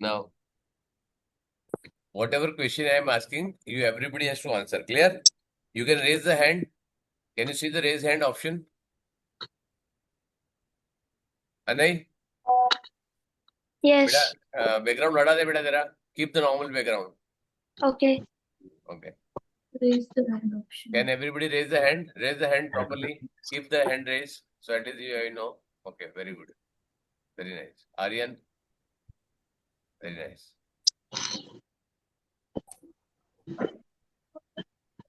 Now, whatever question I am asking, everybody has to answer. Clear? You can raise the hand. Can you see the raise hand option? Anay? Yes. Background hटा दे बेटा तेरा. Keep the normal background. Okay. Okay. Raise the hand option. Can everybody raise the hand? Raise the hand properly. Keep the hand raised. So at least I know. Okay, very good. Very nice. Aryan? Very nice.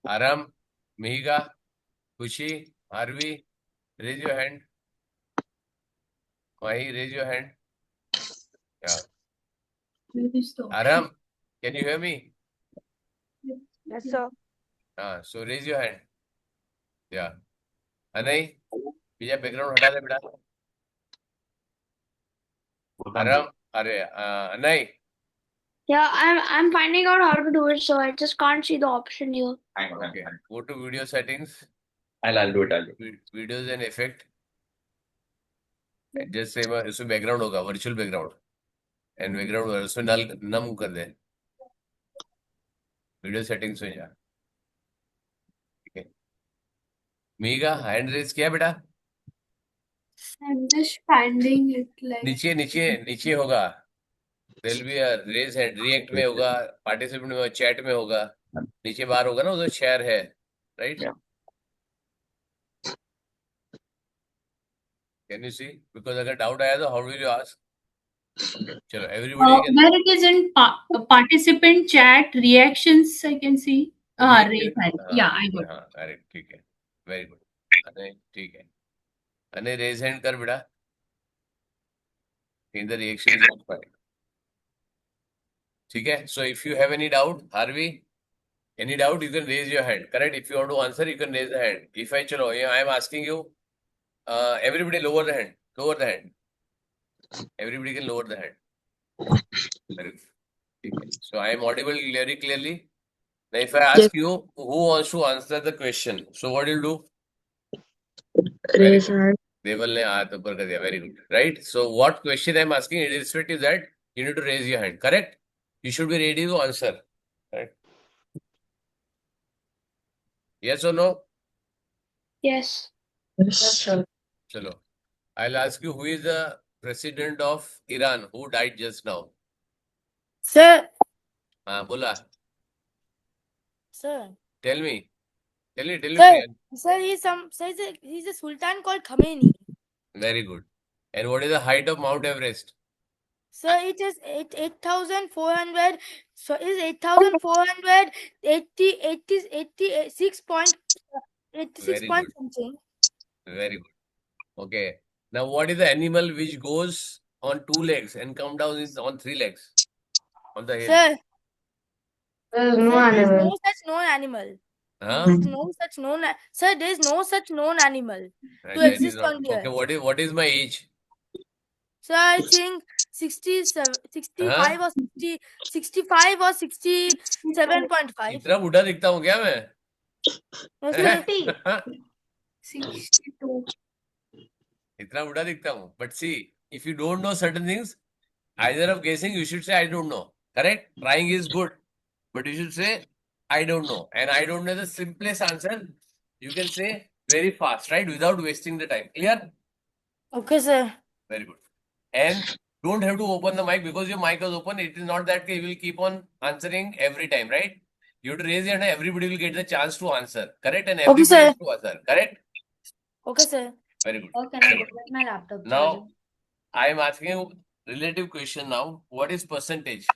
Aram? Mihiga? Kushi? Harvi? Raise your hand. Mahi, raise your hand. Yeah. Where is the option? Aram, can you hear me? Yes, sir. So raise your hand. Yeah. Anay, बीजा background हटा दे बेटा. Aram, अरे Anay. Yeah, I'm finding out how to do it, so I just can't see the option here. Okay. Go to video settings. I'll do it. Videos and effect. Just say इसमें background होगा, virtual background. And background उसमें नम कर दे. Video settings में जा. Okay. मीगा hand raise किया बेटा? I'm just finding it like. नीचे होगा. There will be a raise hand. React में होगा, participant में, chat में होगा. नीचे बाहर होगा ना, उधर share है, right? Yeah. Can you see? Because अगर doubt आया तो how will you ask? चलो, everybody can. Where it is in participant chat reactions, I can see. Raise hand. Yeah, I got it. हाँ, correct, ठीक है. Very good. अने ठीक है. अने raise hand कर बेटा. In the reaction is not fine. ठीक है. So if you have any doubt, Harvey, any doubt, you can raise your hand. Correct? If you want to answer, you can raise the hand. If I am asking you, everybody lower the hand. Lower the hand. Everybody can lower the hand. Very good. Okay. So I am audible very clearly. Now if I ask you who wants to answer the question, so what do you do? Raise hand. Deval ne हाथ ऊपर कर दिया. Very good. Right? So what question I am asking, irrespective of that, you need to raise your hand. Correct? You should be ready to answer. Correct? Yes or no? Yes. Yes. Chalo. I'll ask you who is the president of Iran who died just now. Sir, हाँ बोला. sir, Tell me. Tell me. sir, sir, he's a sultan called Khamenei. Very good. And what is the height of Mount Everest? Sir, it is 8,400. So is 8,486 point Very good. something. Very good. Okay. Now, what is the animal which goes on 2 legs and come down is on 3 legs on the hill? Sir, There's sir, no there is animal. no such known animal. Huh? Sir, there is no such known animal to That is exist not- on the Okay. earth. What is my age? Sir, I think 65 or 65 or 67.5. इतना बूढ़ा दिखता हूँ क्या मैं? Yes, sir. 62. इतना बूढ़ा दिखता हूँ. But see, if you don't know certain things, either of guessing, you should say I don't know. Correct? Trying is good, but you should say I don't know. And I don't know the simplest answer. You can say very fast, right? Without wasting the time. Clear? Okay, sir. Very good. And don't have to open the mic because your mic is open. It is not that you will keep on answering every time, right? You have to raise your hand. Everybody will get the chance to answer. Correct? And everybody sir. has to answer. Correct? Okay, sir. Very good. Or can I get my laptop? Now, I am asking you relative question now. What is percentage?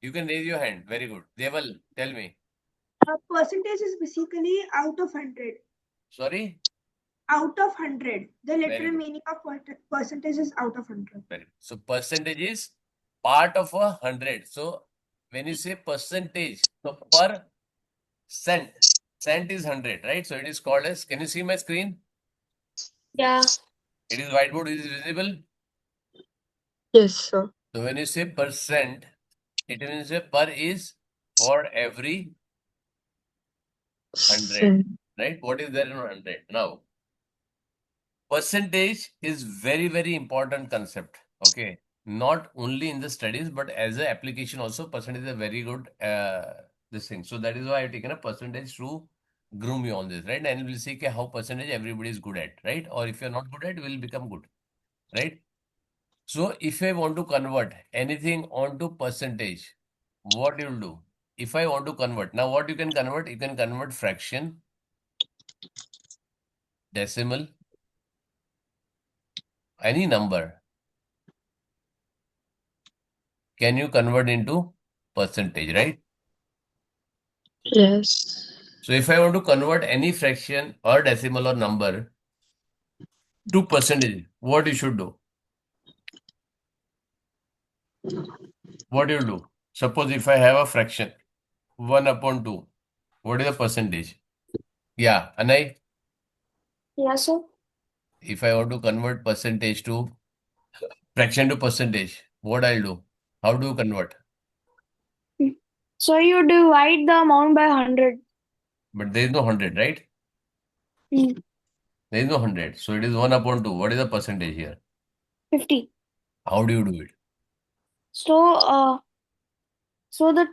You can raise your hand. Very good. Deval, tell me. Percentage is basically out of 100. Sorry? Out of 100. The Very literal good. meaning of percentage is out of 100. Very good. So percentage is part of 100. So when you say percentage, so per cent is 100, right? So it is called as, can you see my screen? Yeah. It is whiteboard, is visible. Yes, sir. So when you say percent, it means a per is for every 100, right? What is there in 100? Now, percentage is very, very important concept. Okay. not only in the studies, but as a application also, percentage is a very good this thing. So that is why I've taken a percentage to groom you on this, right? And we'll see how percentage everybody is good at, right? Or if you're not good at, will become good, right? So if I want to convert anything onto percentage, what you'll do? If I want to convert, now what you can convert fraction, decimal, any number. Can you convert into percentage, right? Yes. So if I want to convert any fraction or decimal or number to percentage, what you should do? What you do? Suppose if I have a fraction, 1 upon 2, what is the percentage? Yeah, Anai, Yes, sir. if I want to convert percentage to fraction to percentage, what I'll do? How do you convert? So you divide the amount by 100. But there is no 100, right? Hmm. There is no 100. So it is 1 upon 2. What is the percentage here? 50. How do you do it? So so the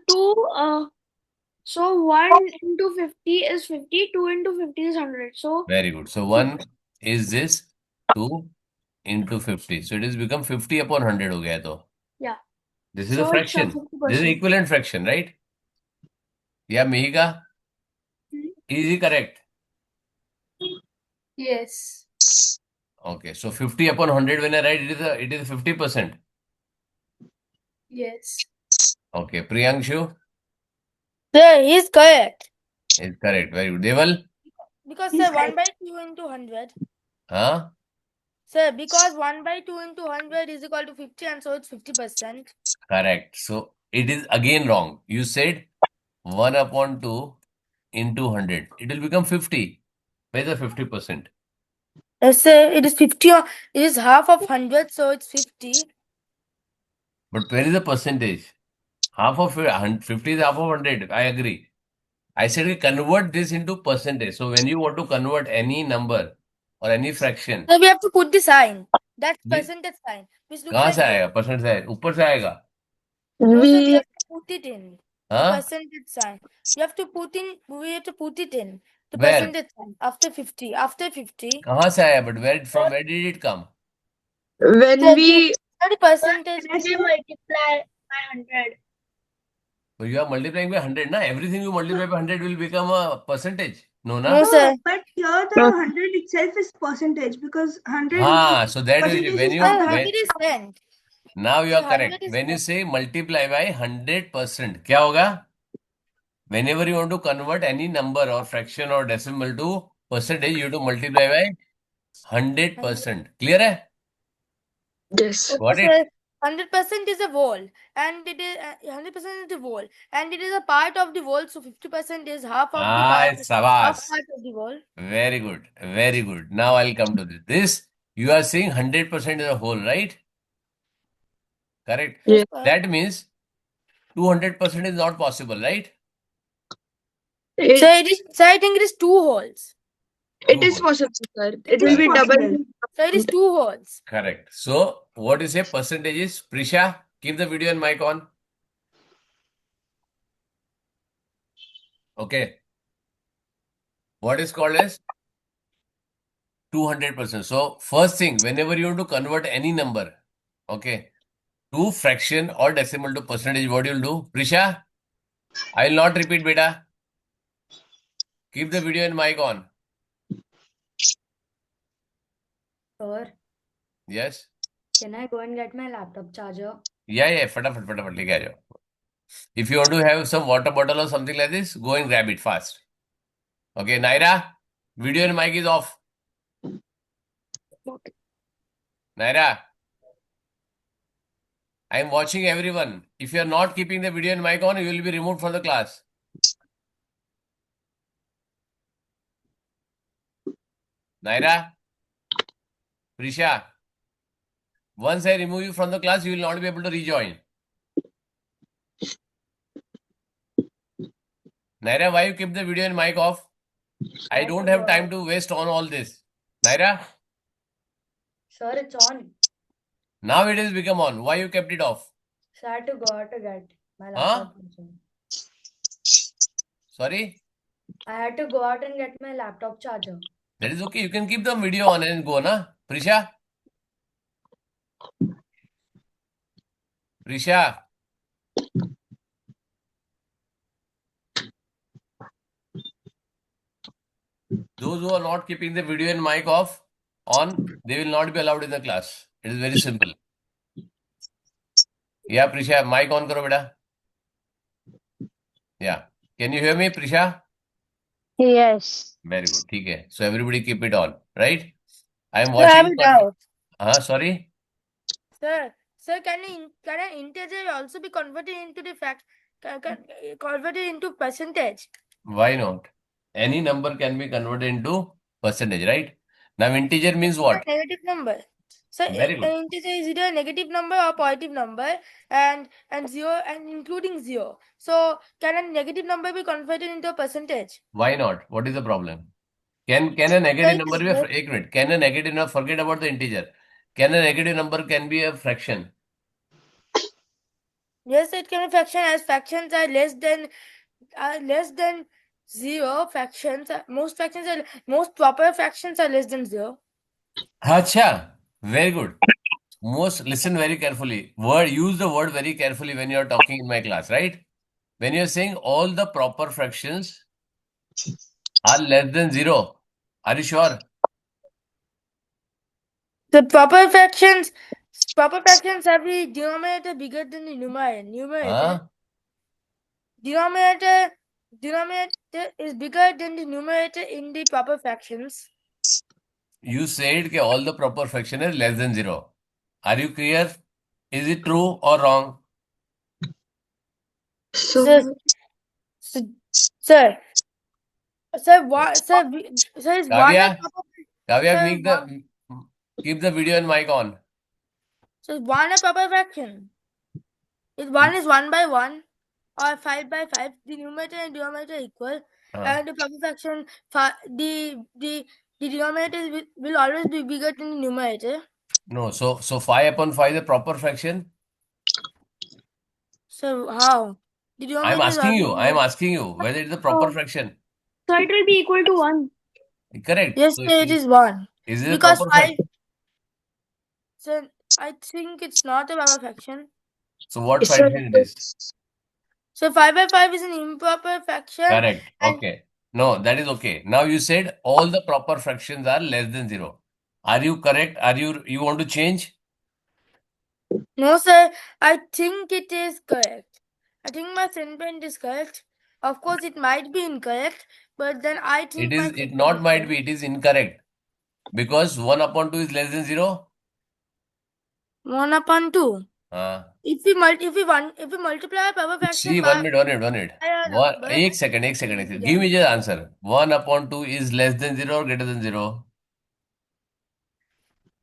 so 1 into 50 is 50, 2 into 50 is 100. So Very good. So 1 is this, 2 into 50. So it has become 50 upon 100 हो गया तो. yeah. This is a So it's fraction. This is 50%. equivalent fraction, right? Yeah, Mihika? Is he correct? Yes. Okay. So 50 upon 100 when I write it is 50%. Yes. Okay. Priyanshu Sir, he's correct. is correct. Very good. Deval? Because He's sir, 1 correct. by 2 into 100. Huh? Sir, because 1 by 2 into 100 is equal to 50 and so it's 50%. Correct. So it is again wrong. You said 1 upon 2 into 100. It will become 50. Where is the 50%? Yes, sir, it is 50. It is half of 100, so it's 50. But where is the percentage? Half of 50 is half of 100. I agree. I said we convert this into percentage. So when you want to convert any number or any fraction, So we have to put the sign. That's ये percentage sign. Which looks कहाँ like से this. आएगा? Percent से आएगा? ऊपर से आएगा? No, sir, we We have to put it in. The हाँ? percentage sign. We have to put it in. The Where? percentage sign. After 50. After 50. कहाँ से आया? But where did it come? when Sir, we the percentage. Yes, sir. multiply by 100. So you are multiplying by 100, na? Everything you multiply by 100 will become a percentage. No, na? No, sir. But here the 100 itself is percentage because 100 हाँ, so that is percentage when is you Sir, of the 100 is cent. now you are Sir, correct. 100 is When you cent. say multiply by 100%, क्या होगा? Whenever you want to convert any number or fraction or decimal to percentage, you have to multiply by 100%. Clear है? yes. Got Okay, it? sir. 100% is a wall, and it is 100% is the wall, and it is a part of the wall. So 50% is half of the Ah, half sabas. part of the wall. Very good. Very good. Now I'll come to this. This, you are saying 100% is a whole, right? Correct. Yes. Sir. That means 200% is not possible, right? It, So it is. So I think it is two holes. it Two is holes. possible, sir. It It will is be double. possible. So it is two holes. Correct. So what you say percentage is? Prisha, keep the video and mic on. Okay. What is called as 200%. So first thing, whenever you want to convert any number, okay, to fraction or decimal to percentage, what you'll do? Prisha, I will not repeat, beta. Keep the video and mic on. Sir, Yes. can I go and get my laptop charger? Yeah. फटाफट लेके आ जाओ. If you want to have some water bottle or something like this, go and grab it fast. Okay, Naira, video and mic is off. Naira, I am watching everyone. If you are not keeping the video and mic on, you will be removed from the class. Naira, Prisha, once I remove you from the class, you will not be able to rejoin. Naira, why you keep the video and mic off? I don't have time to waste on all this. Naira, Sir, it's on. Now it has become on. Why you kept it off? So I had to go out to get my Huh? laptop charger. Sorry? I had to go out and get my laptop charger. That is okay. You can keep the video on and go, na? Prisha? Prisha? Those who are not keeping the video and mic off on, they will not be allowed in the class. It is very simple. Yeah, Prisha, mic on karo beta. Yeah. Can you hear me, Prisha? Yes. Very good. ठीक है. So everybody keep it on, right? I am Sir, I have watching. a doubt. Sorry. Sir, can an integer also be converted into the converted into percentage? Why not? Any number can be converted into percentage, right? Now integer means what? Negative number. So Very good. an integer is either a negative number or positive number, and zero and including zero. So can a negative number be converted into a percentage? Why not? What is the problem? Can a negative it number is be a very- एक minute? Can a negative number, forget about the integer. Can a negative number can be a fraction? Yes, it can be fraction as fractions are less than zero. Most proper fractions are less than zero. Acha, very good. Listen very carefully. Use the word very carefully when you are talking in my class, right? When you are saying all the proper fractions are less than zero, are you sure? The proper fractions have the denominator bigger than the numerator. Denominator is bigger than the numerator in the proper fractions. You said that all the proper fraction is less than zero. Are you clear? Is it true or wrong? So, Sir, is one Kavya, Sir, keep the video and mic on. so is one a proper fraction? If one is 1 by 1 or 5 by 5, the numerator and denominator are equal, and the proper fraction, the denominator will always be bigger than the numerator. No, so 5 upon 5 is a proper fraction. So how? The I am denominator is always asking you whether it is a proper fraction. So it will be equal to 1. Correct. Yes, So sir, it is 1. is it a Because proper 5, fraction? so I think it's not a proper fraction. So what so fraction it is? So 5 by 5 is an improper fraction. Correct. and- Okay. No, that is okay. Now you said all the proper fractions are less than zero. Are you correct? You want to change? No, sir, I think it is correct. I think my sentiment is correct. Of course, it might be incorrect, but then I think It my is, it sentiment not is might correct. be, it is incorrect. Because 1 upon 2 is less than 0. 1 upon 2. Uh, If we multiply a proper fraction see, by 1 minute. a One, number, एक second. Yeah. Give me the answer. 1 upon 2 is less than 0 or greater than 0?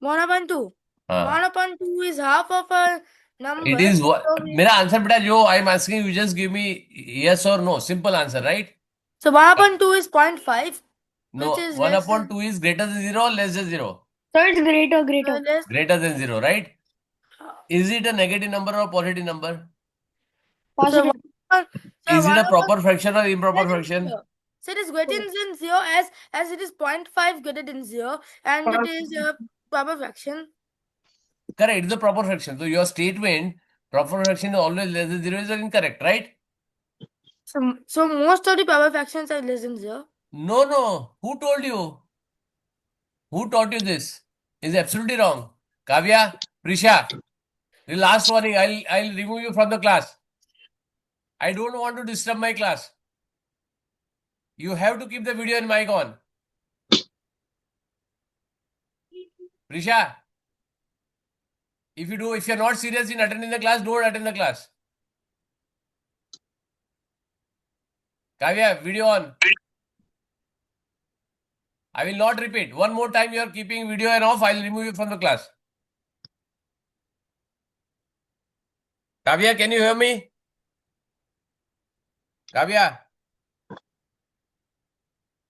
1 upon 2. हाँ. 1 upon 2 is half of a number. It is what? So, मेरा answer बेटा जो I am asking you, just give me yes or no. Simple answer, right? so 1 upon 2 is 0.5. No, Which is 1 less upon than- 2 is greater than 0 or less than 0? So it's greater. less. Greater than 0, right? Is it a negative number or positive number? Positive. Is it 1 a upon proper fraction or improper greater than fraction? 0. So it is greater than 0 as it is 0.5 greater than 0, and it is a proper fraction. Correct, it's a proper fraction. So your statement, proper fraction is always less than 0 is incorrect, right? So most of the proper fractions are less than 0. No. Who told you? Who taught you this? Is absolutely wrong. Kavya, Prisha, the last warning, I'll remove you from the class. I don't want to disturb my class. You have to keep the video and mic on. Prisha, if you're not serious in attending the class, don't attend the class. Kavya, video on. I will not repeat. One more time you are keeping video and off, I'll remove you from the class. Kavya, can you hear me? Kavya?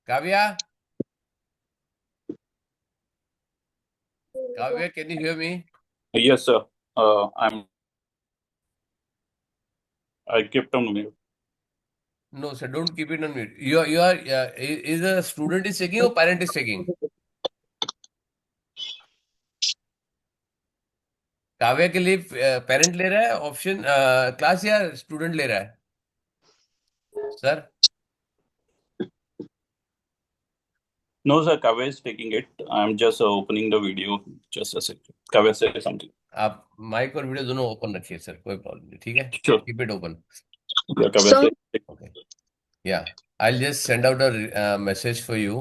Kavya, can you hear me? Yes, sir. I kept on mute. No, sir, don't keep it on mute. You are is the student is taking or parent is taking? Kavya के लिए parent ले रहा है option class या student ले रहा है sir? No, sir. Kavya is taking it. I'm just opening the video. Just a second. Kavya, say something. आप माइक और वीडियो दोनों ओपन रखिए सर, कोई प्रॉब्लम नहीं, ठीक है? Sure. Keep it open. Yeah, Kavya, So- say. Okay. Yeah, I'll just send out a message for you.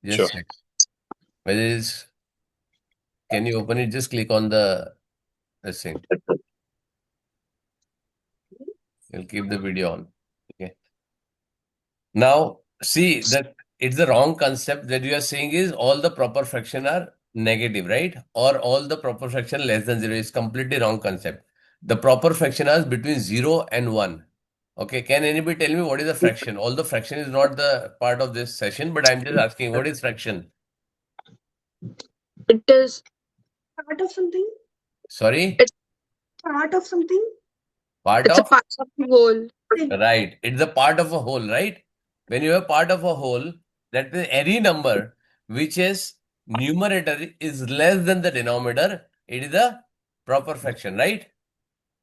Just Sure. check. Whether it's, can you open it? Just click on this thing. You'll keep the video on. Okay. Now, see that it's the wrong concept that you are saying is all the proper fraction are negative, right? Or all the proper fraction less than 0 is completely wrong concept. The proper fraction are between 0 and 1. Okay, can anybody tell me what is a fraction? Although fraction is not the part of this session, but I'm just asking what is fraction? It is Part of something. Sorry? Part of something. Part it's a of? part of the whole. Right. It's a part of a whole, right? When you have part of a whole, that means any number which is numerator is less than the denominator, it is a proper fraction, right?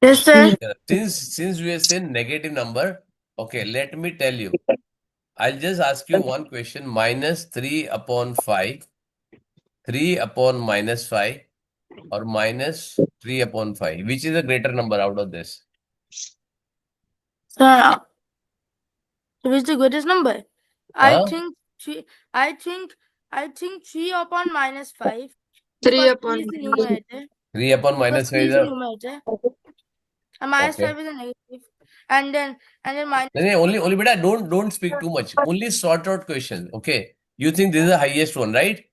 Yes, sir. Yeah. Since we have seen negative number, okay, let me tell you. I'll just ask you one question. Minus 3 upon 5, 3 upon minus 5, or minus 3 upon 5. Which is a greater number out of this? Sir, which is the greatest number? I Huh? think three. I think 3 upon minus 5. 3 Because upon 3 is the numerator. 3 upon minus Because 5 3 is is the a... numerator. And minus Okay. 5 is a negative. And then minus. No, only beta, don't speak too much. Only sort out questions. Okay. You think this is the highest one, right?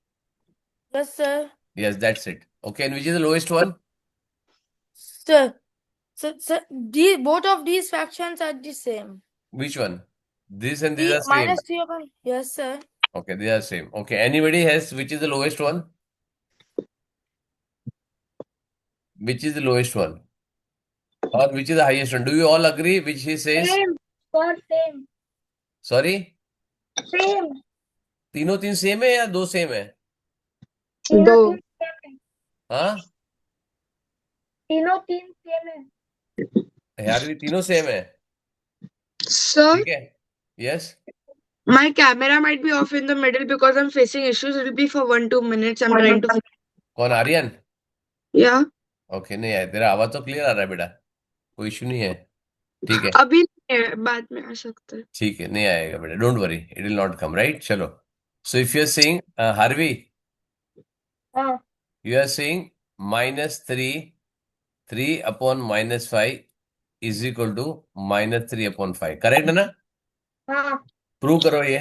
Yes, sir. Yes, that's it. Okay, and which is the lowest one? Sir, both of these fractions are the same. Which one? This and these are same. Minus 3 upon. Yes, sir. Okay, they are same. Okay, anybody has which is the lowest one? Which is the lowest one? Or which is the highest one? Do you all agree which he says? Same. God, same. Sorry? Same. तीनों तीन same है या दो same है? तीनों दो। तीन same है. हाँ? तीनों तीन same है. यार भी तीनों सेम है. Sir, ठीक है? Yes? my camera might be off in the middle because I'm facing issues. It'll be for 1-2 minutes. I'm trying to. कौन आर्यन? Yeah. ओके, नहीं आया, तेरा आवाज तो क्लियर आ रहा है बेटा, कोई इशू नहीं है. ठीक है, अभी नहीं है, बाद में आ सकता है. ठीक है, नहीं आएगा बेटा, don't worry, it will not come, right? चलो, so if you are saying Harvey, हाँ. You are saying minus 3 upon minus 5 is equal to minus 3 upon 5, correct है ना? हाँ. प्रूव करो, ये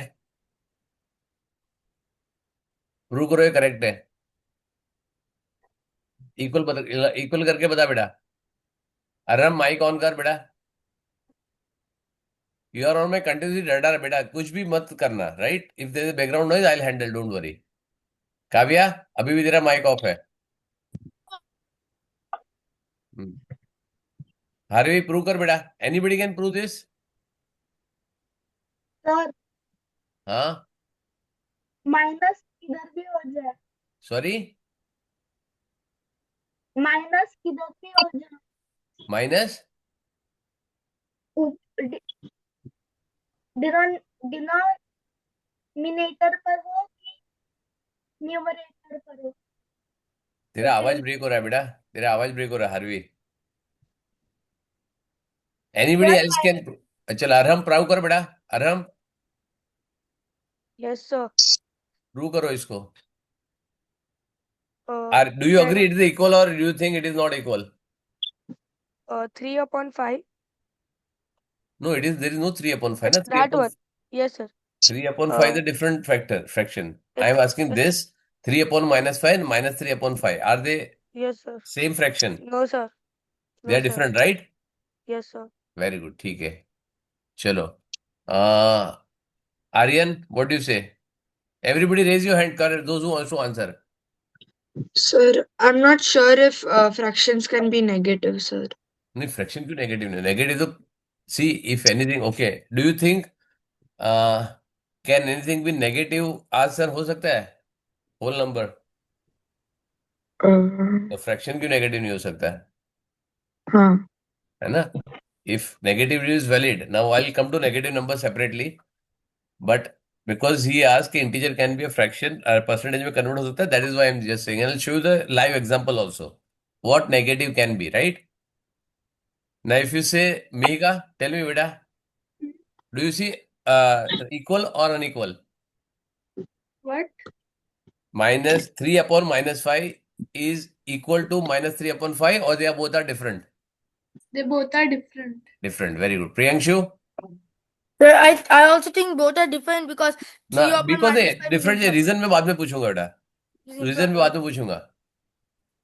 प्रूव करो, ये करेक्ट है. इक्वल करके बता बेटा. अरे माइक ऑन कर बेटा. You are on my continuously radar बेटा, कुछ भी मत करना, right? If there is background noise I will handle, don't worry. Kavya, अभी भी तेरा माइक ऑफ है. हार्वी, प्रूव कर बेटा. Anybody can prove this? Sir, हाँ, माइनस इधर भी हो जाए. सॉरी, माइनस इधर भी हो जाए. माइनस डिनोमिनेटर पर हो कि न्यूमरेटर पर हो. तेरा आवाज ब्रेक हो रहा है बेटा, तेरा आवाज ब्रेक हो रहा है Harvey. Anybody Sir, else can? चल अरहम, प्रूव कर बेटा. Arham, Yes, sir. प्रूव करो इसको. Uh, do you that- agree it is equal और do you think it is not equal? 3 upon 5. No, it is, there is no 3 upon 5, na? 3 That upon one. Yes, sir. 3 upon 5 is a different fraction. I am asking this 3 upon minus 5 and minus 3 upon 5. Are they Yes, sir. same fraction? No, sir. They No, are sir. different, right? Yes, sir. Very good. ठीक है. चलो. Aryan, what do you say? Everybody raise your hand, those who want to answer. Sir, I'm not sure if fractions can be negative, sir. नहीं fraction क्यों negative नहीं negative तो see if anything okay do you think can anything be negative answer हो सकता है whole number तो fraction क्यों negative नहीं हो सकता हाँ है ना if negative is valid now I'll come to negative number separately but because he asked integer can be a fraction or percentage में convert हो सकता है that is why I'm just saying and I'll show you the live example also what negative can be right now if you say Megha tell me beta do you see equal or unequal What? minus 3 upon minus 5 is equal to minus 3 upon 5 or they are both are different They both are different. different very good Priyanshu Sir, I also think both are different because ना 3 upon because minus 5 is different improper. reason में बाद में पूछूंगा बेटा reason में बाद में पूछूंगा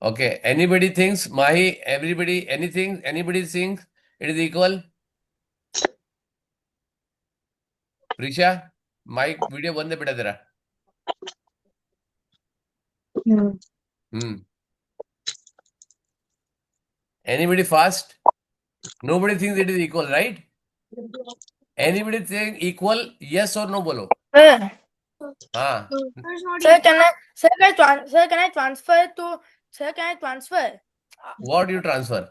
okay anybody thinks Mahi everybody anything anybody thinks it is equal Preesha mic video बंद है बेटा तेरा anybody fast nobody thinks it is equal right anybody think equal yes और नो बोलो Sir, हाँ sir, can I transfer to sir? Can I transfer what you transfer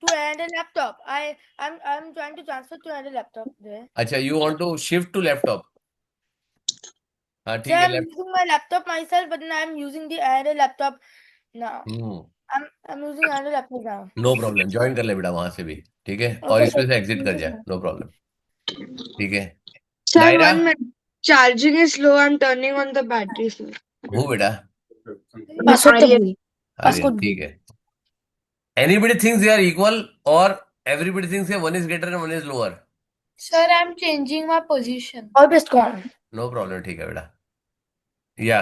to another laptop? I'm trying to transfer to another laptop there. अच्छा you want to shift to laptop हाँ ठीक Sir, है I'm using my laptop myself, but then I'm using the another laptop now. I'm using another laptop now. No problem join कर ले बेटा वहां से भी ठीक है और Okay, इसमें sir. से एग्जिट कर Okay, जा sir. नो प्रॉब्लम ठीक है Sir, Naira? 1 minute. Charging is low. I'm turning on the battery, sir. हूँ बेटा Aryan. आर्यन ठीक है anybody thinks they are equal और everybody thinks one is greater and one is lower Sir, I'm changing my position. Always gone. No problem ठीक है बेटा या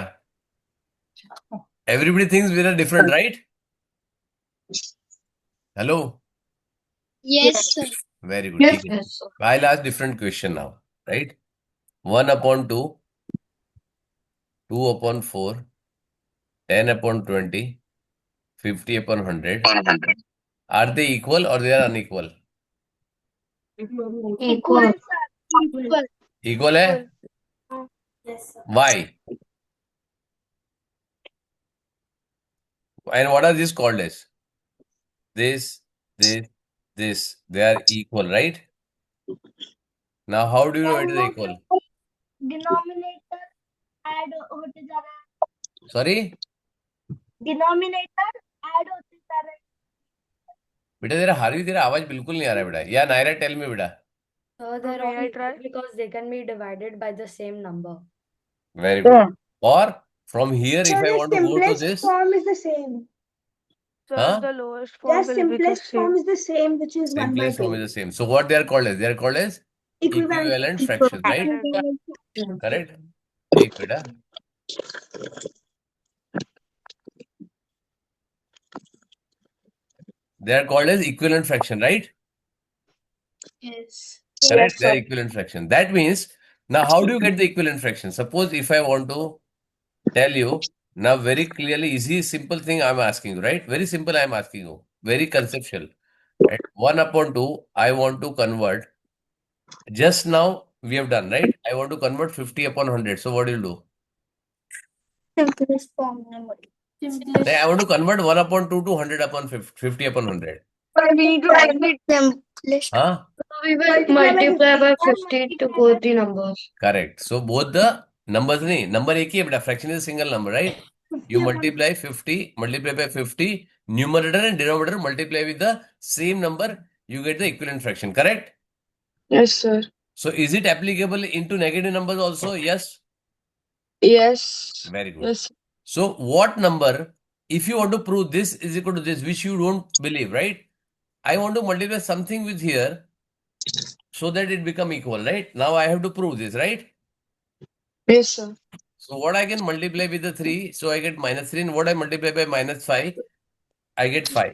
everybody thinks we are different right hello Yes, sir. Very good ठीक है I last different question now right 1 upon 2 2 upon 4 10 upon 20 50 upon 100 are they equal or they are unequal Equal. Equal. equal है Yes, sir. why and what are these called as this they are equal right now how do you know it is equal Denominator add होते जा रहा है. sorry Denominator add होते जा रहा है. बेटा तेरा हार्वी तेरा आवाज बिल्कुल नहीं आ रहा है बेटा या नायरा टेल मी बेटा They're May all I equal try? because they can be divided by the same number. very good or from here So if I the want to go to simplest this form is the same. Sir, Huh? the lowest The form will be the simplest form same. is the same, which is 1 by simplest 2. form is the same so what they are called as they are called as equivalent fractions right correct एक बेटा they are called as equivalent fraction right Yes. correct they are equivalent fraction that means now how do you get the equivalent fraction suppose if I want to tell you now very clearly easy simple thing I'm asking you right very simple I'm asking you very conceptual at 1 upon 2 I want to convert just now we have done right I want to convert 50 upon 100 so what do you do Simplest form number. Then I want to convert 1 upon 2 to 100 upon 50 upon 100 But we need to write it. Simplest. huh We will multiply by 50 to both the numbers. correct so both the numbers नहीं number एक ही है बेटा fraction is a single number right you multiply 50 multiply by 50 numerator and denominator multiply with the same number you get the equivalent fraction correct Yes, sir. so is it applicable into negative numbers also yes Yes. very good Yes. so what number if you want to prove this is equal to this which you don't believe right I want to multiply something with here so that it become equal right now I have to prove this right Yes, sir. so what I can multiply with the 3 so I get minus 3 and what I multiply by minus 5 I get 5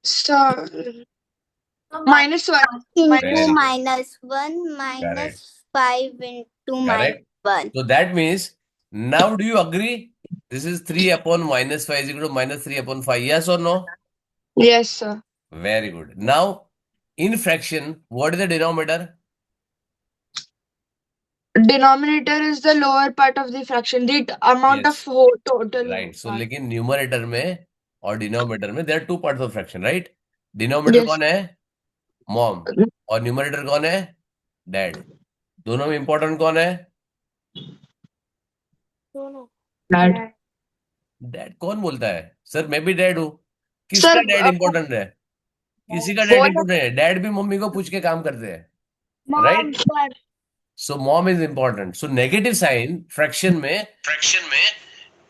Star. Minus 1. Into Very good. minus 1 minus 5 into minus Correct. 1. So that means Now, do you agree? This is 3 upon minus 5 is equal to minus 3 upon 5. Yes or no? Yes, sir. Very good. Now, in fraction, what is the denominator? Denominator is the lower part of the fraction, the amount of Yes. whole total Right. So, part. लेकिन numerator में और denominator में there are two parts of fraction, right? Denominator Yes. कौन है? Mom. और numerator कौन है? Dad. दोनों में important कौन है? दोनों Dad. Dad कौन बोलता है? सर मैं भी डैड हूँ. किसका Sir, डैड इंपॉर्टेंट है? किसी का डैड both इंपॉर्टेंट है. डैड भी मम्मी को पूछ के काम करते हैं. Mom, Right? dad. So mom is important. So negative sign fraction में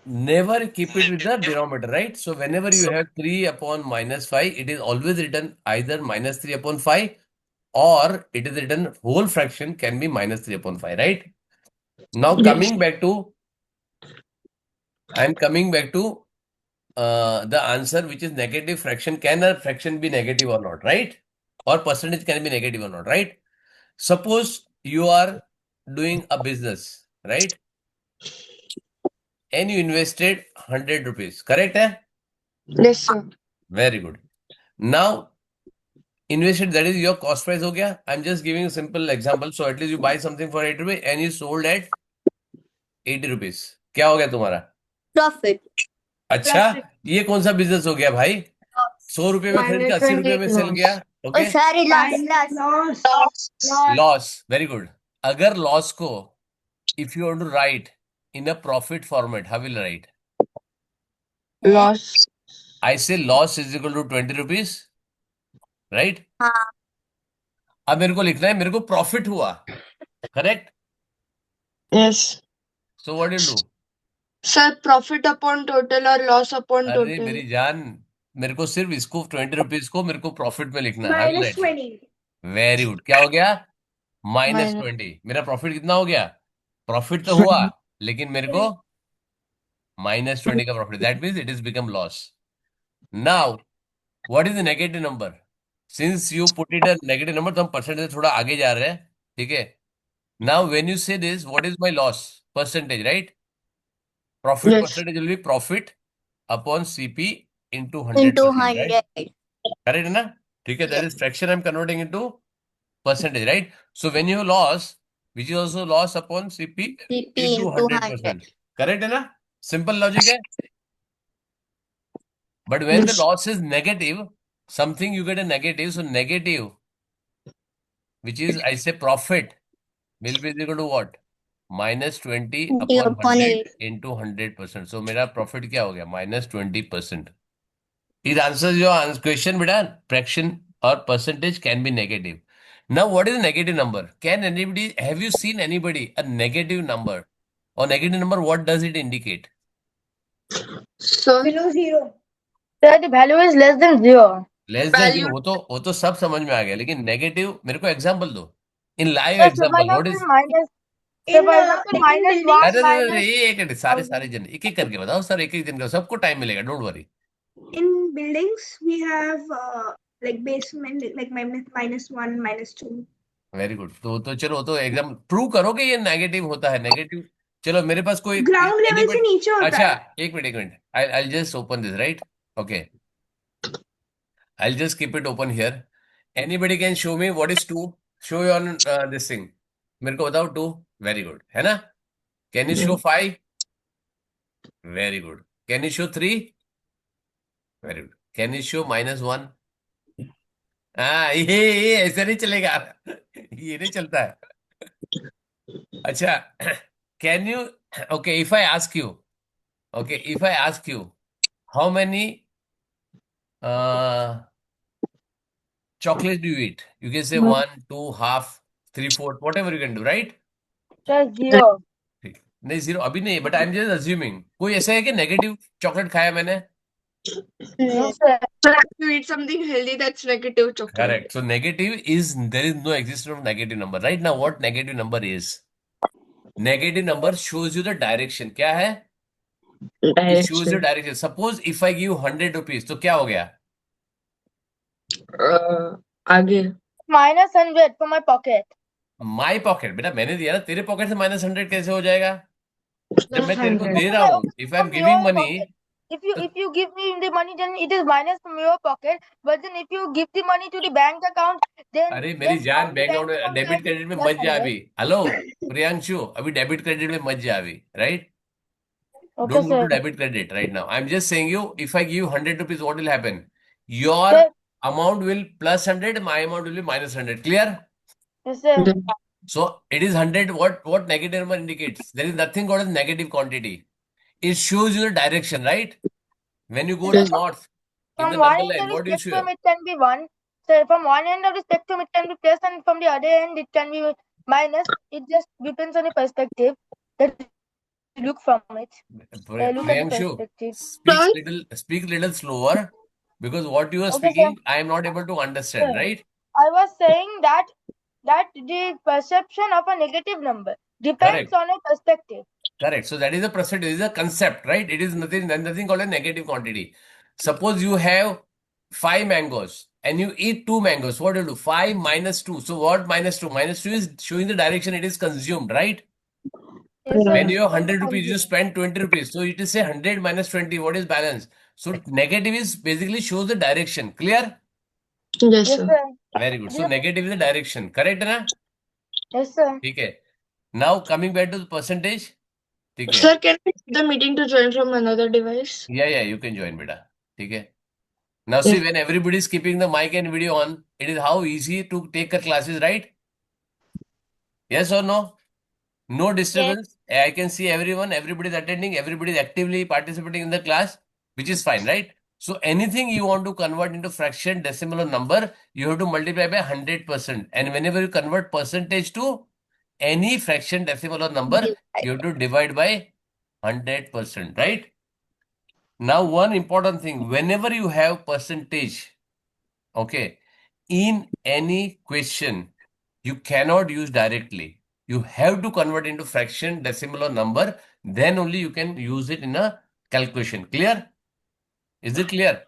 never keep it with the denominator, right? So whenever you have 3 upon minus 5, it is always written either minus 3 upon 5 or it is written whole fraction can be minus 3 upon 5, right? Now coming back to, I am coming back to the answer which is negative fraction. Can a fraction be negative or not, right? Or percentage can be negative or not, right? Suppose you are doing a business, right? And you invested 100 rupees, correct? Yes, sir. Very good. Now, invested, that is your cost price हो गया. I'm just giving a simple example. So at least you buy something for 80 rupees and you sold at 80 rupees. क्या हो गया तुम्हारा? Profit. अच्छा, ये कौन सा बिजनेस हो गया भाई? 100 रुपए में खरीद के 80 रुपए में सेल गया. ओके, सारी Loss. लॉस. Very good. अगर लॉस को if you want to write in a profit format, how will you write? Loss. I say loss is equal to 20 rupees, right? हाँ. अब मेरे को लिखना है मेरे को प्रॉफिट हुआ, correct? Yes. So what do you do? Sir, profit upon total or loss upon अरे total? मेरी जान, मेरे को सिर्फ इसको 20 रुपीज को मेरे को प्रॉफिट में लिखना है. Minus 20. Very good. क्या हो गया? Minus. -20. मेरा प्रॉफिट कितना हो गया? प्रॉफिट तो हुआ लेकिन मेरे को -20 का profit. That means it is become loss. Now what is the negative number? Since you put it a negative number तो हम परसेंटेज से थोड़ा आगे जा रहे हैं, ठीक है? नाउ व्हेन यू से this, what is my loss percentage, right? Profit Yes. Percentage will be profit upon CP into 100%, right? Correct है ना? ठीक है, that is fraction I'm converting into percentage, right? So when you have loss, which is also loss upon CP into 100%. Correct है ना? Simple logic है. But when the Yes. loss is negative, something you get a negative, so negative, which is I say profit, will be equal to what? -20 upon 100 into 100%. So मेरा profit क्या हो गया? -20%. It answers your question, beta. Fraction or percentage can be negative. Now, what is a negative number? Can anybody, have you seen anybody a negative number? Or negative number, what does it indicate? So, Below 0. Sir, the value is less than 0. Less than Value- 0, वो तो सब समझ में आ गया, लेकिन negative मेरे को एग्जांपल दो. इन live Sir, example, what is? minus. In, for like example, in minus building, 1, अरे minus. एक सारे जन एक एक करके बताओ सर, एक एक दिन का सबको टाइम मिलेगा, don't worry. in buildings, we have like basement, like -1, -2. Very good. तो चलो, तो एग्जाम प्रूव करो कि ये नेगेटिव होता है. नेगेटिव, चलो मेरे पास कोई Ground level से नीचे होता अच्छा, है. एक minute. I'll just open this, right? Okay. I'll just keep it open here. Anybody can show me what is 2? Show you on this thing. मेरे को बताओ 2. Very good. है ना? Can you show 5? Very good. Can you show 3? Very good. Can you show -1? हाँ, ये ऐसे नहीं चलेगा. ये नहीं चलता है. अच्छा, can you, okay, if I ask you, how many chocolates do you eat? You can say 1, 2, half, 3, 4, whatever you can do, right? Sir, 0. ठीक. नहीं, 0 अभी नहीं, but I'm just assuming. कोई ऐसा है कि नेगेटिव चॉकलेट खाया मैंने? No, sir. So if you eat something healthy, that's negative chocolate. Correct. So negative is, there is no existence of negative number. Right now, what negative number is? Negative number shows you the direction. क्या है? It shows you direction. Suppose if I give 100 rupees, तो क्या हो गया? आगे. -100 for my pocket. My pocket, बेटा मैंने दिया ना, तेरे पॉकेट से -100 कैसे हो जाएगा? जब मैं तेरे को 100. दे रहा हूँ, if I'm From giving your money, pocket. तो If you give me the money, then it is minus from your pocket. But then if you give the money to the bank account, then अरे मेरी जान, from the bank bank account account debit I will credit में plus मत जा 100. अभी. Hello Priyanshu, अभी debit credit में मत जा अभी, right? Okay, Don't go to sir. debit credit right now. I'm just saying you, if I give you 100 rupees, what will happen? Your Sir, amount will plus 100, my amount will be minus 100. Clear? yes, sir. So it is 100. What negative number indicates? There is nothing called as negative quantity. It shows you the direction, right? When you go to Yes. north in the From one number end line, of the what do you spectrum, show? it can be 1. So from one end of the spectrum, it can be plus, and from the other end, it can be minus. It just depends on the perspective that you look from it. Look at the Priyanshu, perspective. speak little slower because what you are Okay, sir. speaking, I am not able to understand, Sir, right? I was saying that the perception of a negative number depends Correct. on a perspective. Correct. So that is a percentage, it is a concept, right? It is nothing called a negative quantity. Suppose you have 5 mangoes and you eat 2 mangoes. What do you do? 5 minus 2. So what minus 2? Minus 2 is showing the direction it is consumed, right? Yes, sir. When you have Going to 100 rupees, you consume. spend 20 rupees. So it is say 100 minus 20. What is balance? So negative is basically shows the direction. Clear? Yes, Yes, sir. sir. Very good. So negative is the direction. Correct, na? Yes, sir. Okay. Now coming back to the percentage. ठीक है. Sir, can I get the meeting to join from another device? Yeah, you can join, beta. ठीक है. Now Yes. see, when everybody is keeping the mic and video on, it is how easy to take a classes, right? Yes or no? No disturbance. I can see everyone, everybody is attending, everybody is actively participating in the class, which is fine, right? So anything you want to convert into fraction, decimal or number, you have to multiply by 100%. And whenever you convert percentage to any fraction, decimal or number, you have to divide by 100%, right? Now, one important thing, whenever you have percentage, okay, in any question, you cannot use directly. You have to convert into fraction, decimal or number, then only you can use it in a calculation. Clear? Is it clear?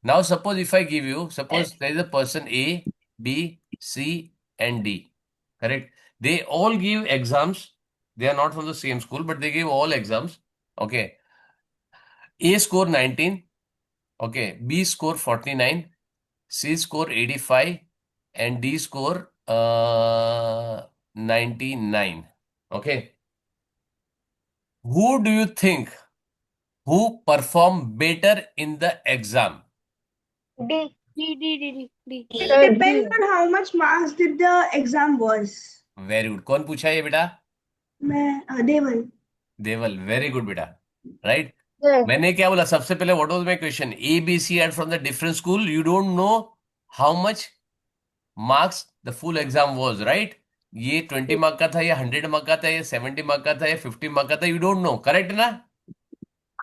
Now, suppose if I give you, suppose there is a person A, B, C, and D, correct? They all give exams. They are not from the same school, but they give all exams. Okay. A score 19. Okay. B score 49. C score 85 and D score 99. Okay. Who do you think who perform better in the exam? D. It Sir, depends D. on how much marks did the exam was. Very good. कौन पूछा ये बेटा? मैं देवल. देवल. Very good बेटा. Right? Sir. मैंने क्या बोला सबसे पहले? What was my question? A, B, C are from the different school. You don't know how much marks the full exam was, right? ये 20 मार्क का था, या 100 मार्क का था, या 70 मार्क का था, या 50 मार्क का था. You don't know. Correct ना?